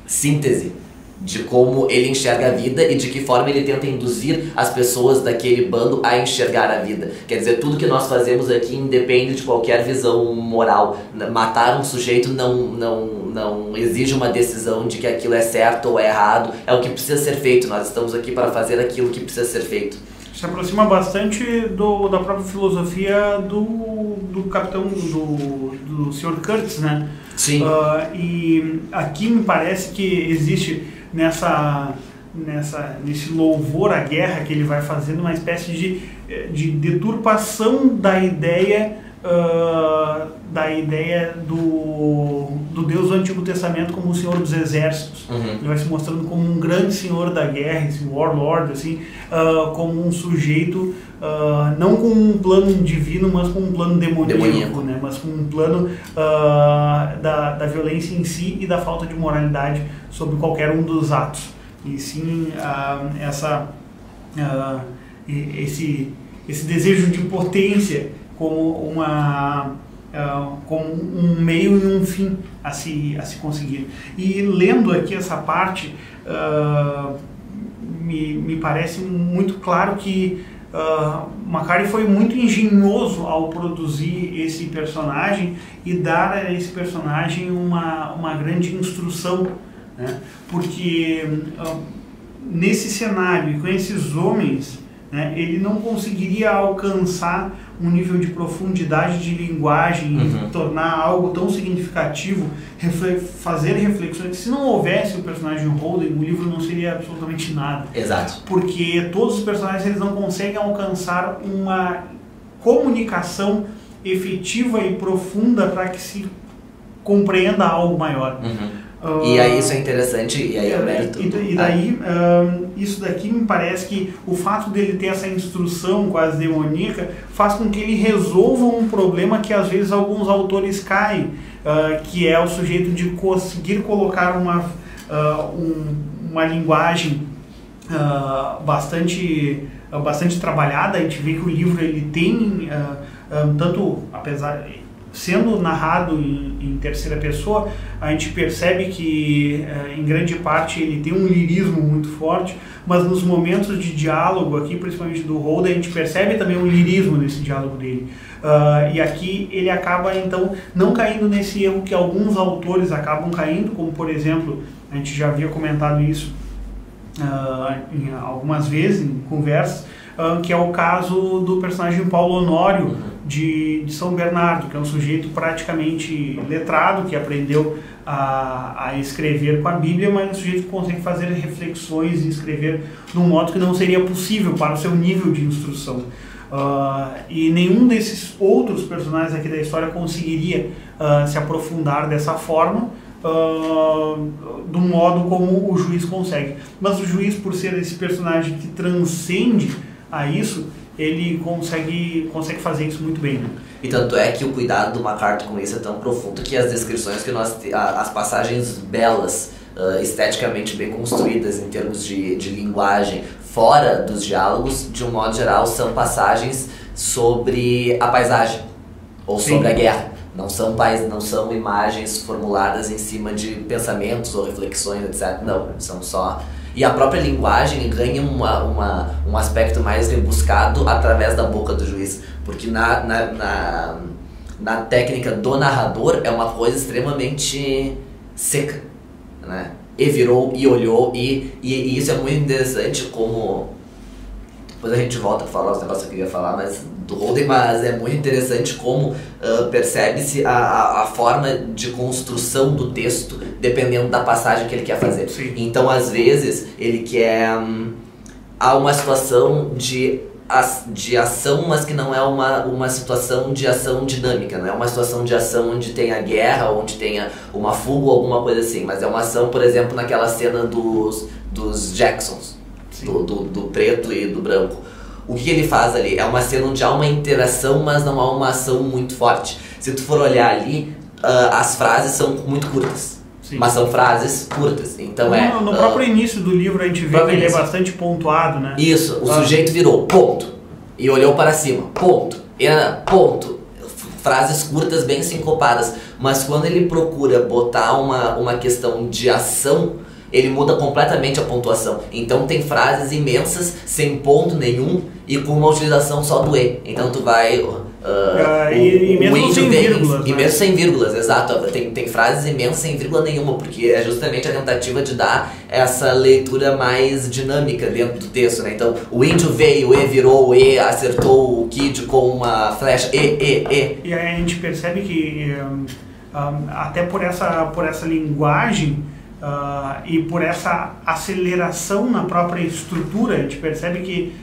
síntese de como ele enxerga a vida e de que forma ele tenta induzir as pessoas daquele bando a enxergar a vida. Quer dizer, tudo que nós fazemos aqui independe de qualquer visão moral. Matar um sujeito não exige uma decisão de que aquilo é certo ou é errado. É o que precisa ser feito. Nós estamos aqui para fazer aquilo que precisa ser feito. Se aproxima bastante da própria filosofia do capitão, do Sr. Kurtz, né? Sim. E aqui me parece que existe nesse louvor à guerra que ele vai fazendo uma espécie de deturpação da ideia do Deus do Antigo Testamento como o Senhor dos Exércitos. Ele vai se mostrando como um grande senhor da guerra, esse warlord, assim, como um sujeito, não com um plano divino, mas com um plano demoníaco. Né? Mas com um plano da violência em si e da falta de moralidade sobre qualquer um dos atos. E sim, esse desejo de potência como um meio e um fim a se conseguir. E lendo aqui essa parte, me parece muito claro que McCarthy foi muito engenhoso ao produzir esse personagem e dar a esse personagem uma grande instrução, né? Porque nesse cenário e com esses homens, né, ele não conseguiria alcançar um nível de profundidade de linguagem e tornar algo tão significativo, fazer reflexões. Se não houvesse o personagem Holden, o livro não seria absolutamente nada. Exato. Porque todos os personagens eles não conseguem alcançar uma comunicação efetiva e profunda para que se compreenda algo maior. E aí isso é interessante, e aí é mérito. E daí, isso daqui me parece que o fato dele ter essa instrução quase demoníaca faz com que ele resolva um problema que às vezes alguns autores caem, que é o sujeito de conseguir colocar uma linguagem bastante trabalhada. A gente vê que o livro ele tem, tanto, apesar sendo narrado em terceira pessoa, a gente percebe que em grande parte ele tem um lirismo muito forte, mas nos momentos de diálogo aqui, principalmente do Holden, a gente percebe também um lirismo nesse diálogo dele. E aqui ele acaba então não caindo nesse erro que alguns autores acabam caindo, como por exemplo, a gente já havia comentado isso algumas vezes em conversas, que é o caso do personagem Paulo Honório de São Bernardo, que é um sujeito praticamente letrado, que aprendeu a escrever com a Bíblia, mas é um sujeito que consegue fazer reflexões e escrever de um modo que não seria possível para o seu nível de instrução. E nenhum desses outros personagens aqui da história conseguiria se aprofundar dessa forma, do modo como o Juiz consegue. Mas o Juiz, por ser esse personagem que transcende a isso, ele consegue fazer isso muito bem, né? E tanto é que o cuidado do McCarthy com isso é tão profundo que as descrições que as passagens belas, esteticamente bem construídas em termos de linguagem, fora dos diálogos, de um modo geral, são passagens sobre a paisagem ou sobre a guerra. Não são imagens formuladas em cima de pensamentos ou reflexões, etc. Não, são só... E a própria linguagem ganha um aspecto mais rebuscado através da boca do Juiz, porque na técnica do narrador é uma coisa extremamente seca, né? E virou, e olhou, e isso é muito interessante como... Depois a gente volta a falar os negócios que eu queria falar, mas do Holden, mas é muito interessante como percebe-se a forma de construção do texto dependendo da passagem que ele quer fazer. Sim. Então, às vezes, ele quer... há uma situação de ação, mas que não é uma situação de ação dinâmica, não é uma situação de ação onde tenha guerra, onde tenha uma fuga ou alguma coisa assim, mas é uma ação, por exemplo, naquela cena dos Jacksons, do preto e do branco. O que ele faz ali? É uma cena onde há uma interação, mas não há uma ação muito forte. Se tu for olhar ali, as frases são muito curtas. Sim. Mas são frases curtas. Então no próprio início do livro a gente vê que ele é bastante pontuado, né? Isso, o sujeito virou, ponto. E olhou para cima, ponto. Ponto. Frases curtas bem sincopadas. Mas quando ele procura botar uma questão de ação, ele muda completamente a pontuação. Então tem frases imensas, sem ponto nenhum, e com uma utilização só do E. Então tu vai... e mesmo sem vírgulas. E mesmo sem vírgulas, exato. Tem frases imensas sem vírgula nenhuma, porque é justamente a tentativa de dar essa leitura mais dinâmica dentro do texto, né? Então o índio veio, o E virou, o E acertou o Kid com uma flecha, E. E aí a gente percebe que até por essa linguagem e por essa aceleração na própria estrutura, a gente percebe que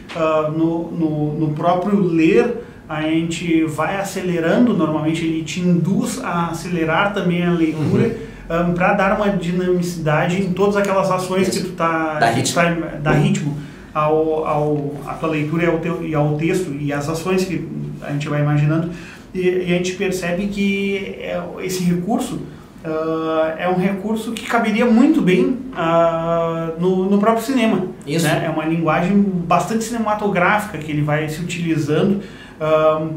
no próprio ler a gente vai acelerando. Normalmente ele te induz a acelerar também a leitura, para dar uma dinamicidade em todas aquelas ações que tu dá ritmo à tua leitura e ao texto e às ações que a gente vai imaginando, e a gente percebe que esse recurso é um recurso que caberia muito bem no próprio cinema. Isso. Né? É uma linguagem bastante cinematográfica que ele vai se utilizando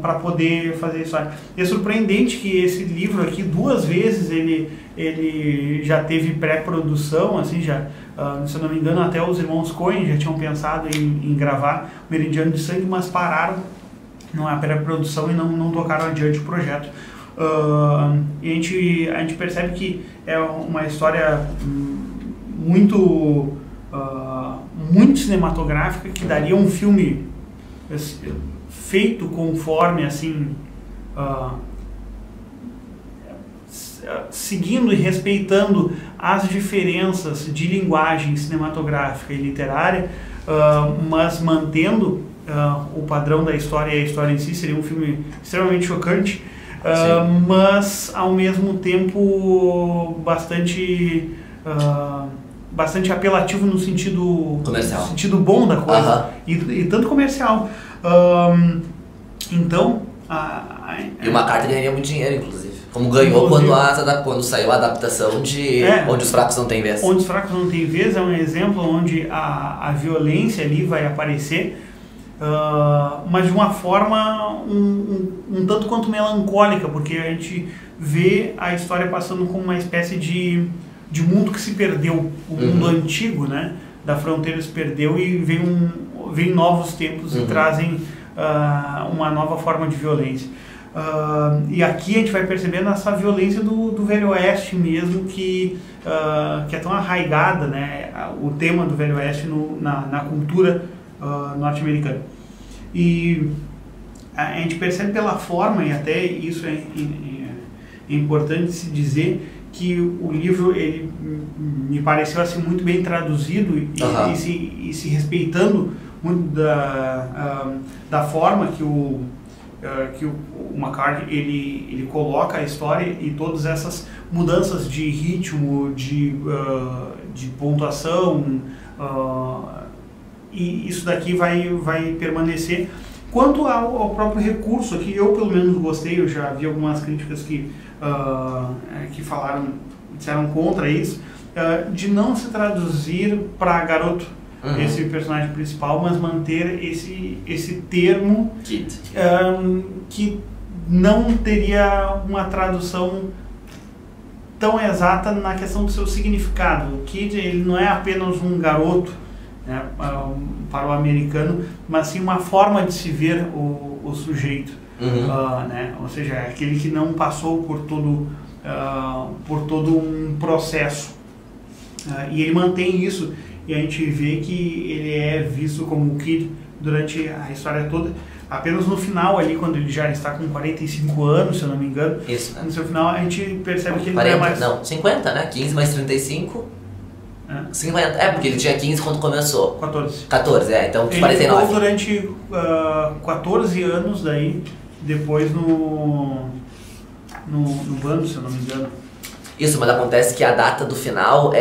para poder fazer isso. É surpreendente que esse livro aqui, 2 vezes, ele já teve pré-produção, assim, se eu não me engano, até os irmãos Coen já tinham pensado em gravar Meridiano de Sangue, mas pararam na pré-produção e não tocaram adiante o projeto. E a gente percebe que é uma história muito cinematográfica, que daria um filme feito conforme, assim, seguindo e respeitando as diferenças de linguagem cinematográfica e literária, mas mantendo o padrão da história e a história em si. Seria um filme extremamente chocante, mas ao mesmo tempo bastante apelativo no sentido comercial, no sentido bom da coisa, e tanto comercial. Então e o McCarthy ganharia muito dinheiro, inclusive. Como ganhou quando saiu a adaptação de Onde os Fracos Não Têm Vez. Onde os Fracos Não Têm Vez é um exemplo onde a violência ali vai aparecer, mas de uma forma um tanto quanto melancólica, porque a gente vê a história passando como uma espécie de mundo que se perdeu, o mundo antigo, né, da fronteira se perdeu e vem novos tempos e trazem uma nova forma de violência. E aqui a gente vai percebendo essa violência do Velho Oeste mesmo, que é tão arraigada, né, o tema do Velho Oeste na cultura norte-americana. E a gente percebe pela forma, e até isso é importante se dizer, que o livro ele me pareceu assim muito bem traduzido e se respeitando muito da forma que o McCarthy ele coloca a história e todas essas mudanças de ritmo, de pontuação, e isso daqui vai permanecer. Quanto ao próprio recurso aqui, eu pelo menos gostei. Eu já vi algumas críticas que disseram contra isso, de não se traduzir para garoto esse personagem principal, mas manter esse termo que não teria uma tradução tão exata na questão do seu significado. O Kid, ele não é apenas um garoto, né, para o americano, mas sim uma forma de se ver o sujeito, né? Ou seja, aquele que não passou por todo um processo, e ele mantém isso, e a gente vê que ele é visto como o Kid durante a história toda. Apenas no final ali, quando ele já está com 45 anos, se eu não me engano, isso, né? No seu final a gente percebe que ele 40, não é mais... Não, 50, né? 15 mais 35... 50, porque ele tinha 15 quando começou. 14, então ele 49. Ficou durante 14 anos daí, depois no bando, se eu não me engano. Isso, mas acontece que a data do final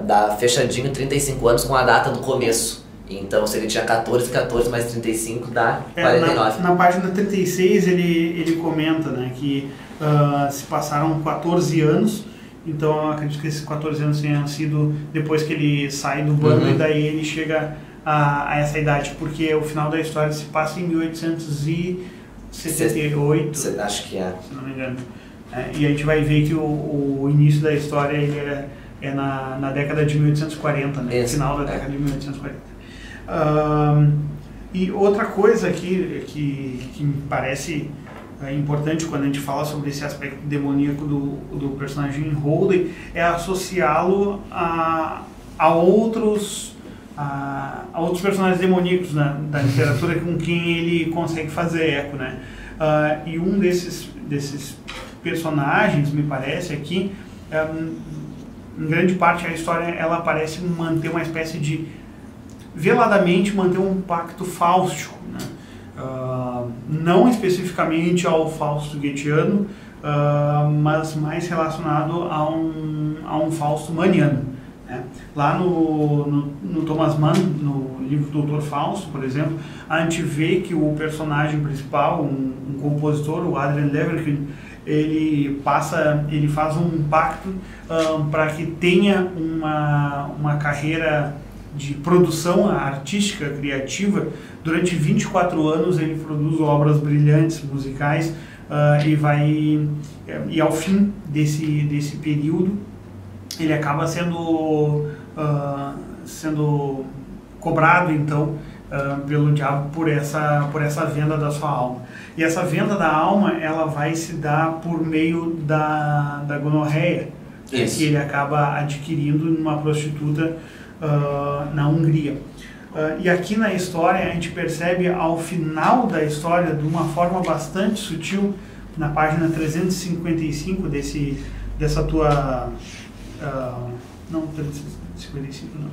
dá fechadinho 35 anos com a data do começo. Então se ele tinha 14 mais 35 dá 49. Na página 36 ele comenta, né, que se passaram 14 anos. Então eu acredito que esses 14 anos tenham sido depois que ele sai do bando, e daí ele chega a essa idade, porque o final da história se passa em 1878. Acho que é. Se não me engano. E a gente vai ver que o início da história ele é na década de 1840, né? Isso. Final da década de 1840. E outra coisa aqui que me parece importante quando a gente fala sobre esse aspecto demoníaco do personagem Holden é associá-lo a outros personagens demoníacos, né, da literatura com quem ele consegue fazer eco, né? E um desses personagens, me parece aqui, em grande parte a história ela parece manter uma espécie de, veladamente manter um pacto fáustico, né? Não especificamente ao Fausto goetheano, mas mais relacionado a um Fausto manniano, né? Lá no Thomas Mann, no livro Doutor Fausto, por exemplo, a gente vê que o personagem principal, um compositor, o Adrian Leverkühn, ele faz um pacto para que tenha uma carreira de produção artística, criativa. Durante 24 anos ele produz obras brilhantes, musicais, e ao fim desse período ele acaba sendo cobrado então pelo diabo por essa venda da sua alma. E essa venda da alma ela vai se dar por meio da gonorreia, que ele acaba adquirindo numa prostituta na Hungria. E aqui na história a gente percebe ao final da história, de uma forma bastante sutil, na página 355 dessa tua... não, 355 não.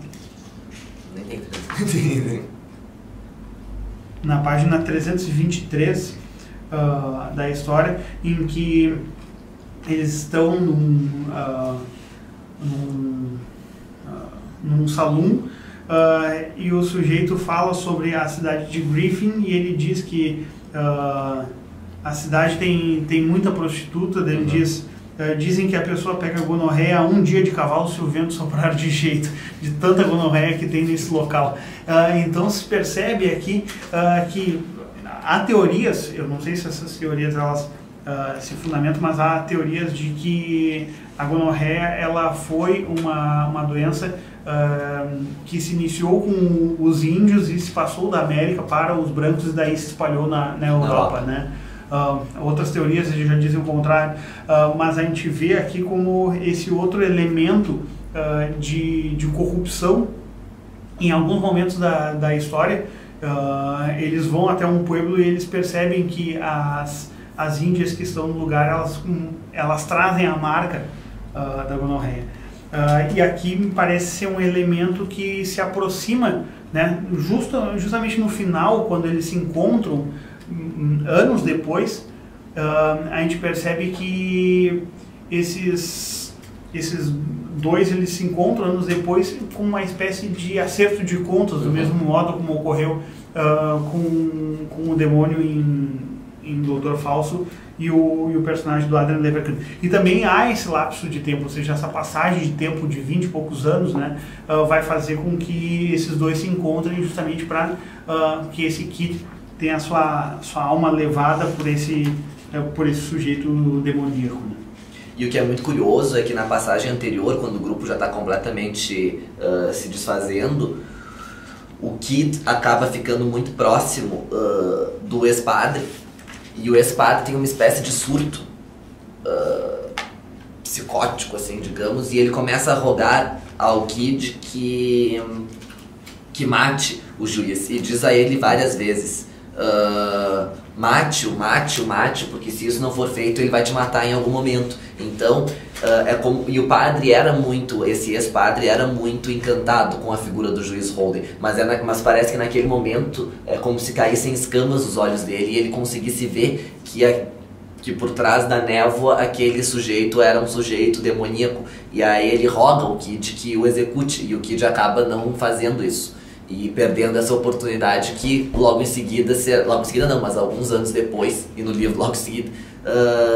Nem tem 355. Na página 323 da história, em que eles estão num salão, e o sujeito fala sobre a cidade de Griffin, e ele diz que a cidade tem muita prostituta, daí ele diz, dizem que a pessoa pega gonorreia um dia de cavalo se o vento soprar de jeito, de tanta gonorreia que tem nesse local. Então se percebe aqui que há teorias, eu não sei se essas teorias elas se fundamentam, mas há teorias de que a gonorreia ela foi uma doença que se iniciou com os índios e se passou da América para os brancos e daí se espalhou na Europa, né? Outras teorias já dizem o contrário, mas a gente vê aqui como esse outro elemento de corrupção em alguns momentos da história. Eles vão até um pueblo e eles percebem que as índias que estão no lugar, elas trazem a marca da gonorreia. E aqui me parece ser um elemento que se aproxima, né, justamente no final, quando eles se encontram, anos depois, a gente percebe que esses dois eles se encontram anos depois com uma espécie de acerto de contas, do mesmo modo como ocorreu com o demônio em Doutor Falso e o personagem do Adrian Leverkühn. E também há esse lapso de tempo, ou seja, essa passagem de tempo de 20 e poucos anos, né, vai fazer com que esses dois se encontrem justamente para que esse Kid tenha a sua alma levada por esse sujeito demoníaco. Né? E o que é muito curioso é que na passagem anterior, quando o grupo já está completamente se desfazendo, o Kid acaba ficando muito próximo do ex-padre, e o ex-padre tem uma espécie de surto psicótico, assim, digamos, e ele começa a rogar ao Kid que mate o juiz, e diz a ele várias vezes: mate-o, porque se isso não for feito, ele vai te matar em algum momento. Então, e o padre esse ex-padre era muito encantado com a figura do juiz Holden, mas parece que naquele momento é como se caíssem escamas dos olhos dele e ele conseguisse ver que por trás da névoa aquele sujeito era um sujeito demoníaco, e aí ele roga ao Kid que o execute, e o Kid acaba não fazendo isso e perdendo essa oportunidade que logo em seguida não, mas alguns anos depois, e no livro logo em seguida,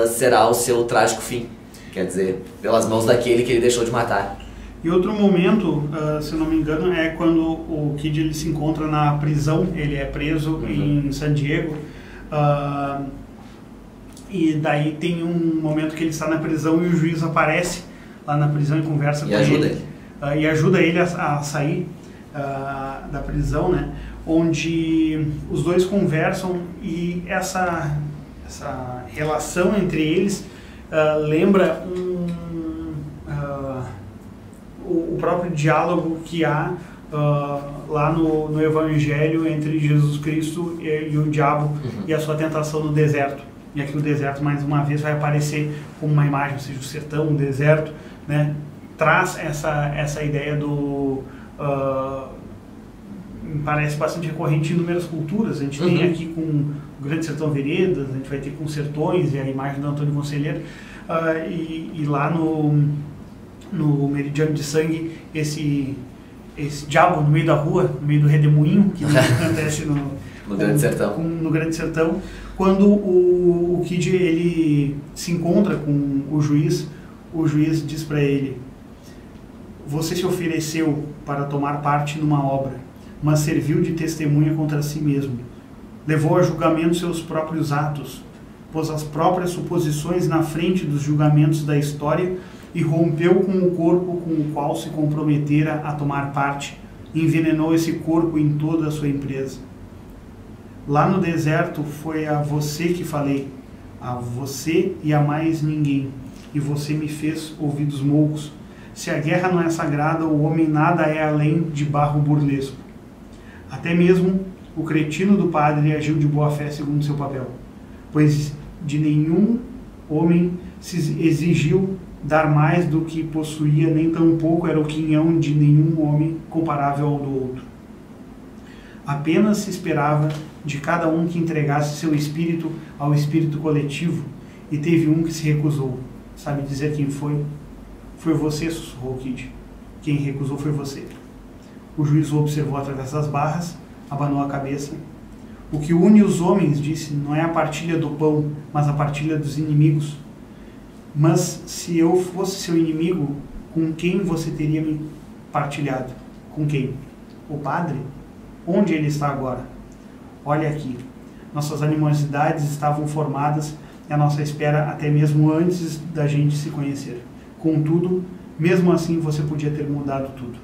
será o seu trágico fim, quer dizer, pelas mãos daquele que ele deixou de matar. E outro momento, se não me engano, é quando o Kid ele se encontra na prisão, ele é preso em San Diego, e daí tem um momento que ele está na prisão e o juiz aparece lá na prisão e conversa com ele. E ajuda ele a sair da prisão, né? Onde os dois conversam e essa relação entre eles lembra o próprio diálogo que há lá no Evangelho entre Jesus Cristo e o diabo e a sua tentação no deserto. E aqui o deserto mais uma vez vai aparecer como uma imagem, ou seja, o sertão, o deserto, né? Traz essa ideia do me parece bastante recorrente em inúmeras culturas. A gente tem aqui com o Grande Sertão Veredas, a gente vai ter com Sertões e a imagem do Antônio Conselheiro, e lá no Meridiano de Sangue esse diabo no meio da rua, no meio do redemoinho, que acontece no Grande Sertão. No Grande Sertão, quando o Kid ele se encontra com o juiz diz para ele: você se ofereceu para tomar parte numa obra, mas serviu de testemunha contra si mesmo. Levou a julgamento seus próprios atos, pôs as próprias suposições na frente dos julgamentos da história e rompeu com o corpo com o qual se comprometera a tomar parte. Envenenou esse corpo em toda a sua empresa. Lá no deserto foi a você que falei, a você e a mais ninguém, e você me fez ouvidos moucos. Se a guerra não é sagrada, o homem nada é além de barro burlesco. Até mesmo o cretino do padre agiu de boa fé segundo seu papel, pois de nenhum homem se exigiu dar mais do que possuía, nem tampouco era o quinhão de nenhum homem comparável ao do outro. Apenas se esperava de cada um que entregasse seu espírito ao espírito coletivo, e teve um que se recusou. Sabe dizer quem foi? Foi você, sussurrou o Kid. Quem recusou foi você. O juiz o observou através das barras, abanou a cabeça. O que une os homens, disse, não é a partilha do pão, mas a partilha dos inimigos. Mas se eu fosse seu inimigo, com quem você teria me partilhado? Com quem? O padre? Onde ele está agora? Olha aqui. Nossas animosidades estavam formadas e a nossa espera até mesmo antes da gente se conhecer. Contudo, mesmo assim você podia ter mudado tudo.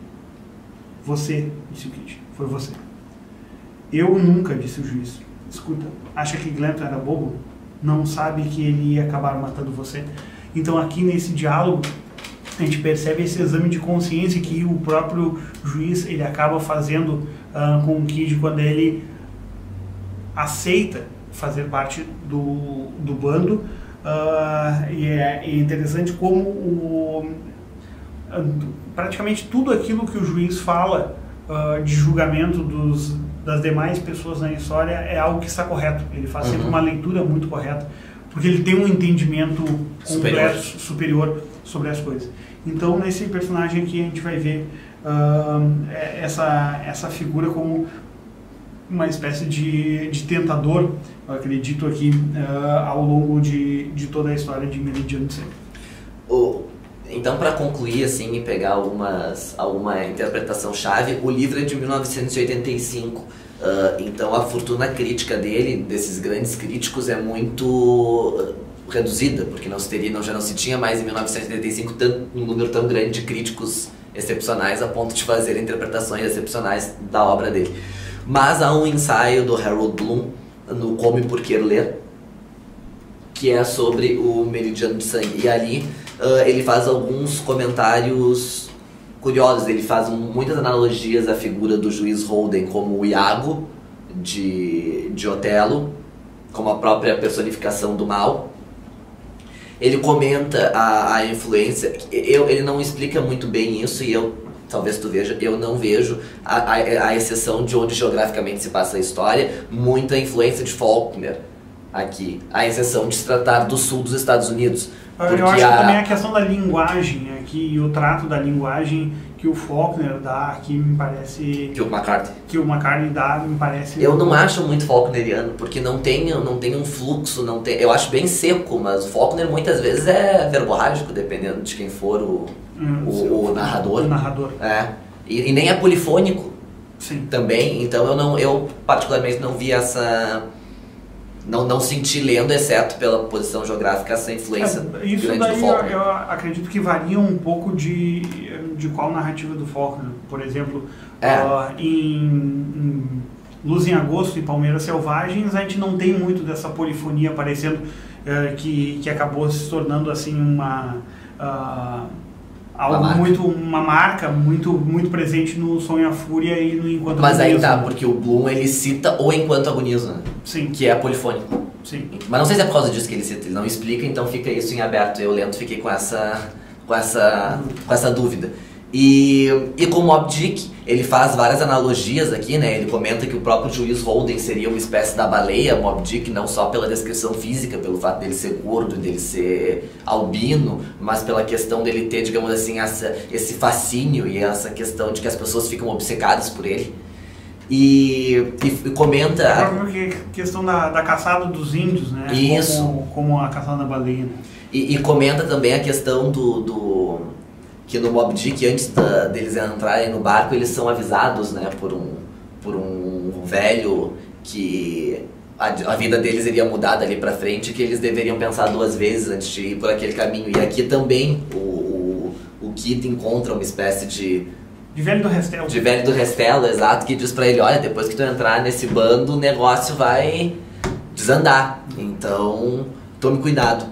Você, disse o Kit, foi você. Eu nunca, disse o juiz. Escuta, acha que Glanton era bobo? Não sabe que ele ia acabar matando você? Então aqui nesse diálogo a gente percebe esse exame de consciência que o próprio juiz ele acaba fazendo com o Kid quando ele aceita fazer parte do bando. E é interessante como praticamente tudo aquilo que o juiz fala de julgamento das demais pessoas na história é algo que está correto. Ele faz sempre uma leitura muito correta, porque ele tem um entendimento superior sobre as coisas. Então, nesse personagem aqui, a gente vai ver essa figura como uma espécie de tentador, eu acredito aqui, ao longo de toda a história de Meridiano de Sangue. Então, para concluir assim e pegar alguma interpretação chave, o livro é de 1985. Então, a fortuna crítica dele, desses grandes críticos, é muito reduzida, porque já não se tinha mais em 1985 um número tão grande de críticos excepcionais a ponto de fazer interpretações excepcionais da obra dele. Mas há um ensaio do Harold Bloom no Como e Por que Ler, que é sobre o Meridiano de Sangue. E ali ele faz alguns comentários curiosos. Ele faz muitas analogias à figura do juiz Holden como o Iago de Otelo, como a própria personificação do mal. Ele comenta a influência. Ele não explica muito bem isso e talvez tu veja, eu não vejo, a exceção de onde geograficamente se passa a história, muita influência de Faulkner aqui, a exceção de se tratar do sul dos Estados Unidos. Eu acho que também a questão da linguagem aqui, e o trato da linguagem que o Faulkner dá aqui, me parece... Que o McCartney dá, me parece... Eu não acho muito faulkneriano, porque não tem um fluxo, eu acho bem seco, mas o Faulkner muitas vezes é verborrágico, dependendo de quem for o narrador. O narrador. E nem é polifônico. Sim. Também, então eu particularmente não vi essa... Não senti lendo, exceto pela posição geográfica, essa influência isso grande daí do Faulkner. Eu acredito que varia um pouco de qual narrativa do Faulkner. Por exemplo, em Luz em Agosto e Palmeiras Selvagens, a gente não tem muito dessa polifonia aparecendo, que acabou se tornando assim uma marca muito presente no Som e a Fúria e no Enquanto Mas Agonizo. aí tá, porque o Bloom ele cita o Enquanto Agonizo, né? Sim. Que é polifônico. Sim. Mas não sei se é por causa disso que ele cita, ele não explica, então fica isso em aberto. Eu lendo fiquei com essa dúvida. E com Moby Dick, ele faz várias analogias aqui, né? Ele comenta que o próprio juiz Holden seria uma espécie da baleia, Moby Dick, não só pela descrição física, pelo fato dele ser gordo, dele ser albino, mas pela questão dele ter, digamos assim, esse fascínio e essa questão de que as pessoas ficam obcecadas por ele. E comenta... A própria questão da caçada dos índios, né? Isso. Como a caçada da baleia. Né? E comenta também a questão que no Moby Dick, antes deles entrarem no barco, eles são avisados, né, por um velho que a vida deles iria mudar dali pra frente, que eles deveriam pensar duas vezes antes de ir por aquele caminho. E aqui também o Kid encontra uma espécie de velho do Restelo. De velho do Restelo, exato, que diz pra ele, olha, depois que tu entrar nesse bando, o negócio vai desandar. Então, tome cuidado.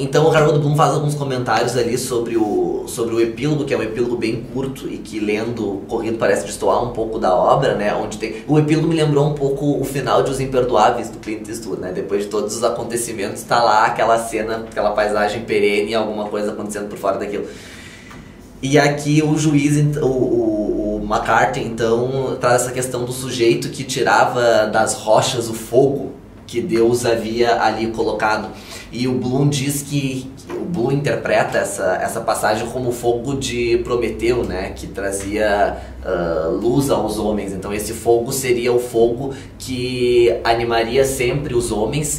Então o Harold Bloom faz alguns comentários ali sobre o epílogo, que é um epílogo bem curto e que lendo corrido parece destoar um pouco da obra, né? O epílogo me lembrou um pouco o final de Os Imperdoáveis do Clint Eastwood, né? Depois de todos os acontecimentos, tá lá aquela cena, aquela paisagem perene, alguma coisa acontecendo por fora daquilo. E aqui o juiz, o McCartney, então, traz essa questão do sujeito que tirava das rochas o fogo que Deus havia ali colocado. E o Bloom diz que o Bloom interpreta essa passagem como o fogo de Prometeu, né, que trazia luz aos homens. Então esse fogo seria o fogo que animaria sempre os homens,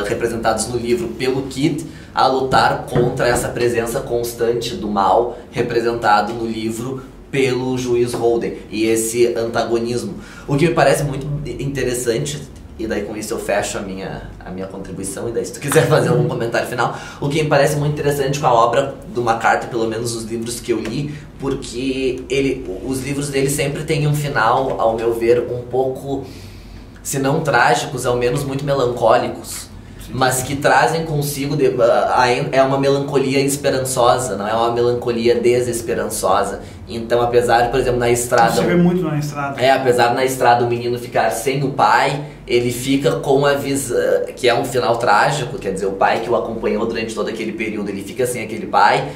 representados no livro pelo Kid, a lutar contra essa presença constante do mal, representado no livro pelo juiz Holden, e esse antagonismo. O que me parece muito interessante, e daí com isso eu fecho a minha contribuição, e daí se tu quiser fazer algum comentário final, o que me parece muito interessante com a obra do McCarthy, pelo menos os livros que eu li, porque os livros dele sempre têm um final, ao meu ver, um pouco, se não trágicos, ao menos muito melancólicos, mas que trazem consigo, é uma melancolia esperançosa, não é uma melancolia desesperançosa. Então, apesar de, por exemplo, na estrada... Você vê muito na estrada. Apesar na estrada o menino ficar sem o pai, ele fica com a visão, que é um final trágico, quer dizer, o pai que o acompanhou durante todo aquele período, ele fica sem aquele pai.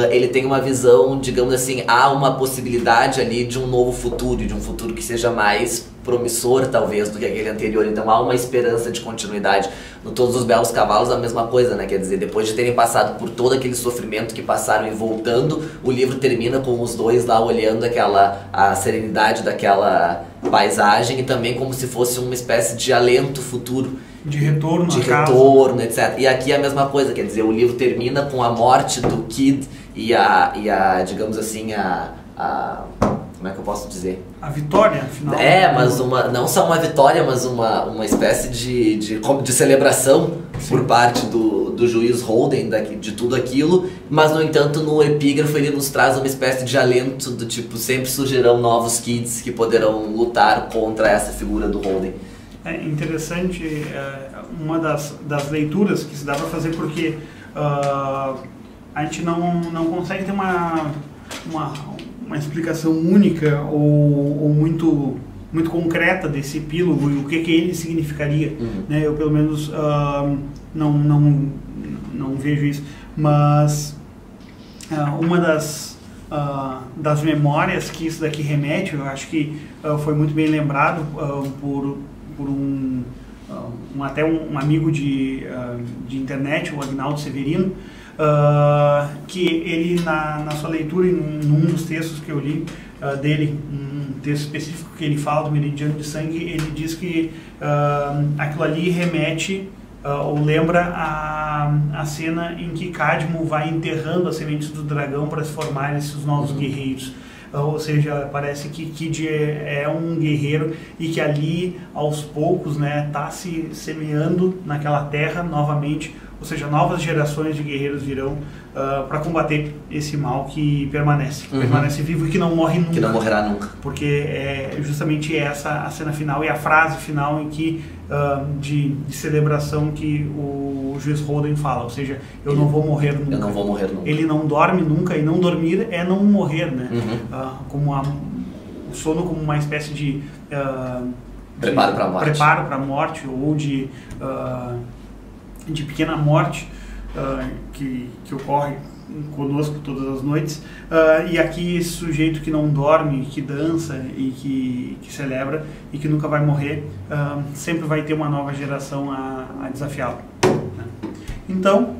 Ele tem uma visão, digamos assim, há uma possibilidade ali de um novo futuro, de um futuro que seja mais promissor, talvez, do que aquele anterior. Então há uma esperança de continuidade. No Todos os Belos Cavalos a mesma coisa, né? Quer dizer, depois de terem passado por todo aquele sofrimento que passaram e voltando, o livro termina com os dois lá olhando a serenidade daquela paisagem, e também como se fosse uma espécie de alento futuro. De retorno de retorno, etc. E aqui é a mesma coisa, quer dizer, o livro termina com a morte do Kid e digamos assim, como é que eu posso dizer? A vitória, afinal. Mas não só uma vitória, mas uma espécie de celebração. Sim. Por parte do juiz Holden, de tudo aquilo, mas no entanto no epígrafo ele nos traz uma espécie de alento do tipo, sempre surgirão novos Kids que poderão lutar contra essa figura do Holden. É interessante, uma das leituras que se dá para fazer, porque a gente não consegue ter uma explicação única ou muito concreta desse epílogo e o que ele significaria. Né? Eu pelo menos não vejo isso, mas uma das memórias que isso daqui remete, eu acho que foi muito bem lembrado por até um amigo de internet, o Agnaldo Severino, que ele na sua leitura, num dos textos que eu li dele, um texto específico que ele fala do meridiano de sangue, ele diz que aquilo ali remete ou lembra a cena em que Cadmo vai enterrando as sementes do dragão para se formarem esses novos guerreiros. Ou seja, parece que Kid é um guerreiro e que ali, aos poucos, né, está se semeando naquela terra novamente, ou seja, novas gerações de guerreiros virão para combater esse mal que permanece vivo e que não morre nunca. Que não morrerá nunca. Porque é justamente essa a cena final e a frase final em que, de celebração que o juiz Holden fala, ou seja, eu não vou morrer nunca. Eu não vou morrer nunca. Ele não dorme nunca, e não dormir é não morrer, né? Como o sono como uma espécie de preparo para a morte. Preparo para a morte, ou de pequena morte que ocorre conosco todas as noites. E aqui esse sujeito que não dorme, que dança e que celebra e que nunca vai morrer, sempre vai ter uma nova geração a desafiá-lo. Né? Então,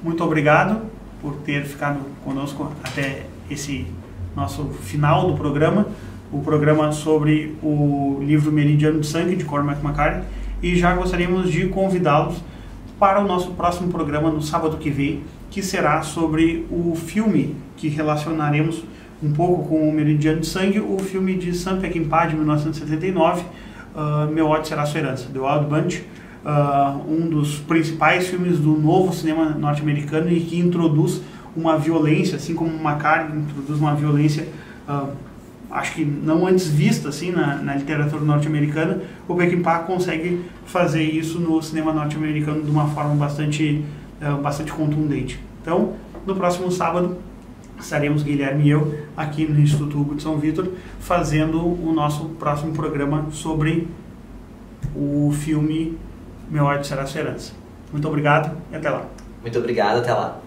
muito obrigado por ter ficado conosco até esse nosso final do programa, o programa sobre o livro Meridiano de Sangue, de Cormac McCarthy, e já gostaríamos de convidá-los para o nosso próximo programa no sábado que vem, que será sobre o filme que relacionaremos um pouco com o Meridiano de Sangue, o filme de Sam Peckinpah de 1979, Meu Ódio Será Sua Herança, The Wild Bunch, um dos principais filmes do novo cinema norte-americano e que introduz uma violência, assim como McCarthy introduz uma violência, acho que não antes vista assim na literatura norte-americana. O Peckinpah consegue fazer isso no cinema norte-americano de uma forma bastante contundente. Então, no próximo sábado, estaremos Guilherme e eu aqui no Instituto Hugo de São Vitor fazendo o nosso próximo programa sobre o filme Meu Ódio Será Sua Herança. Muito obrigado e até lá. Muito obrigado, até lá.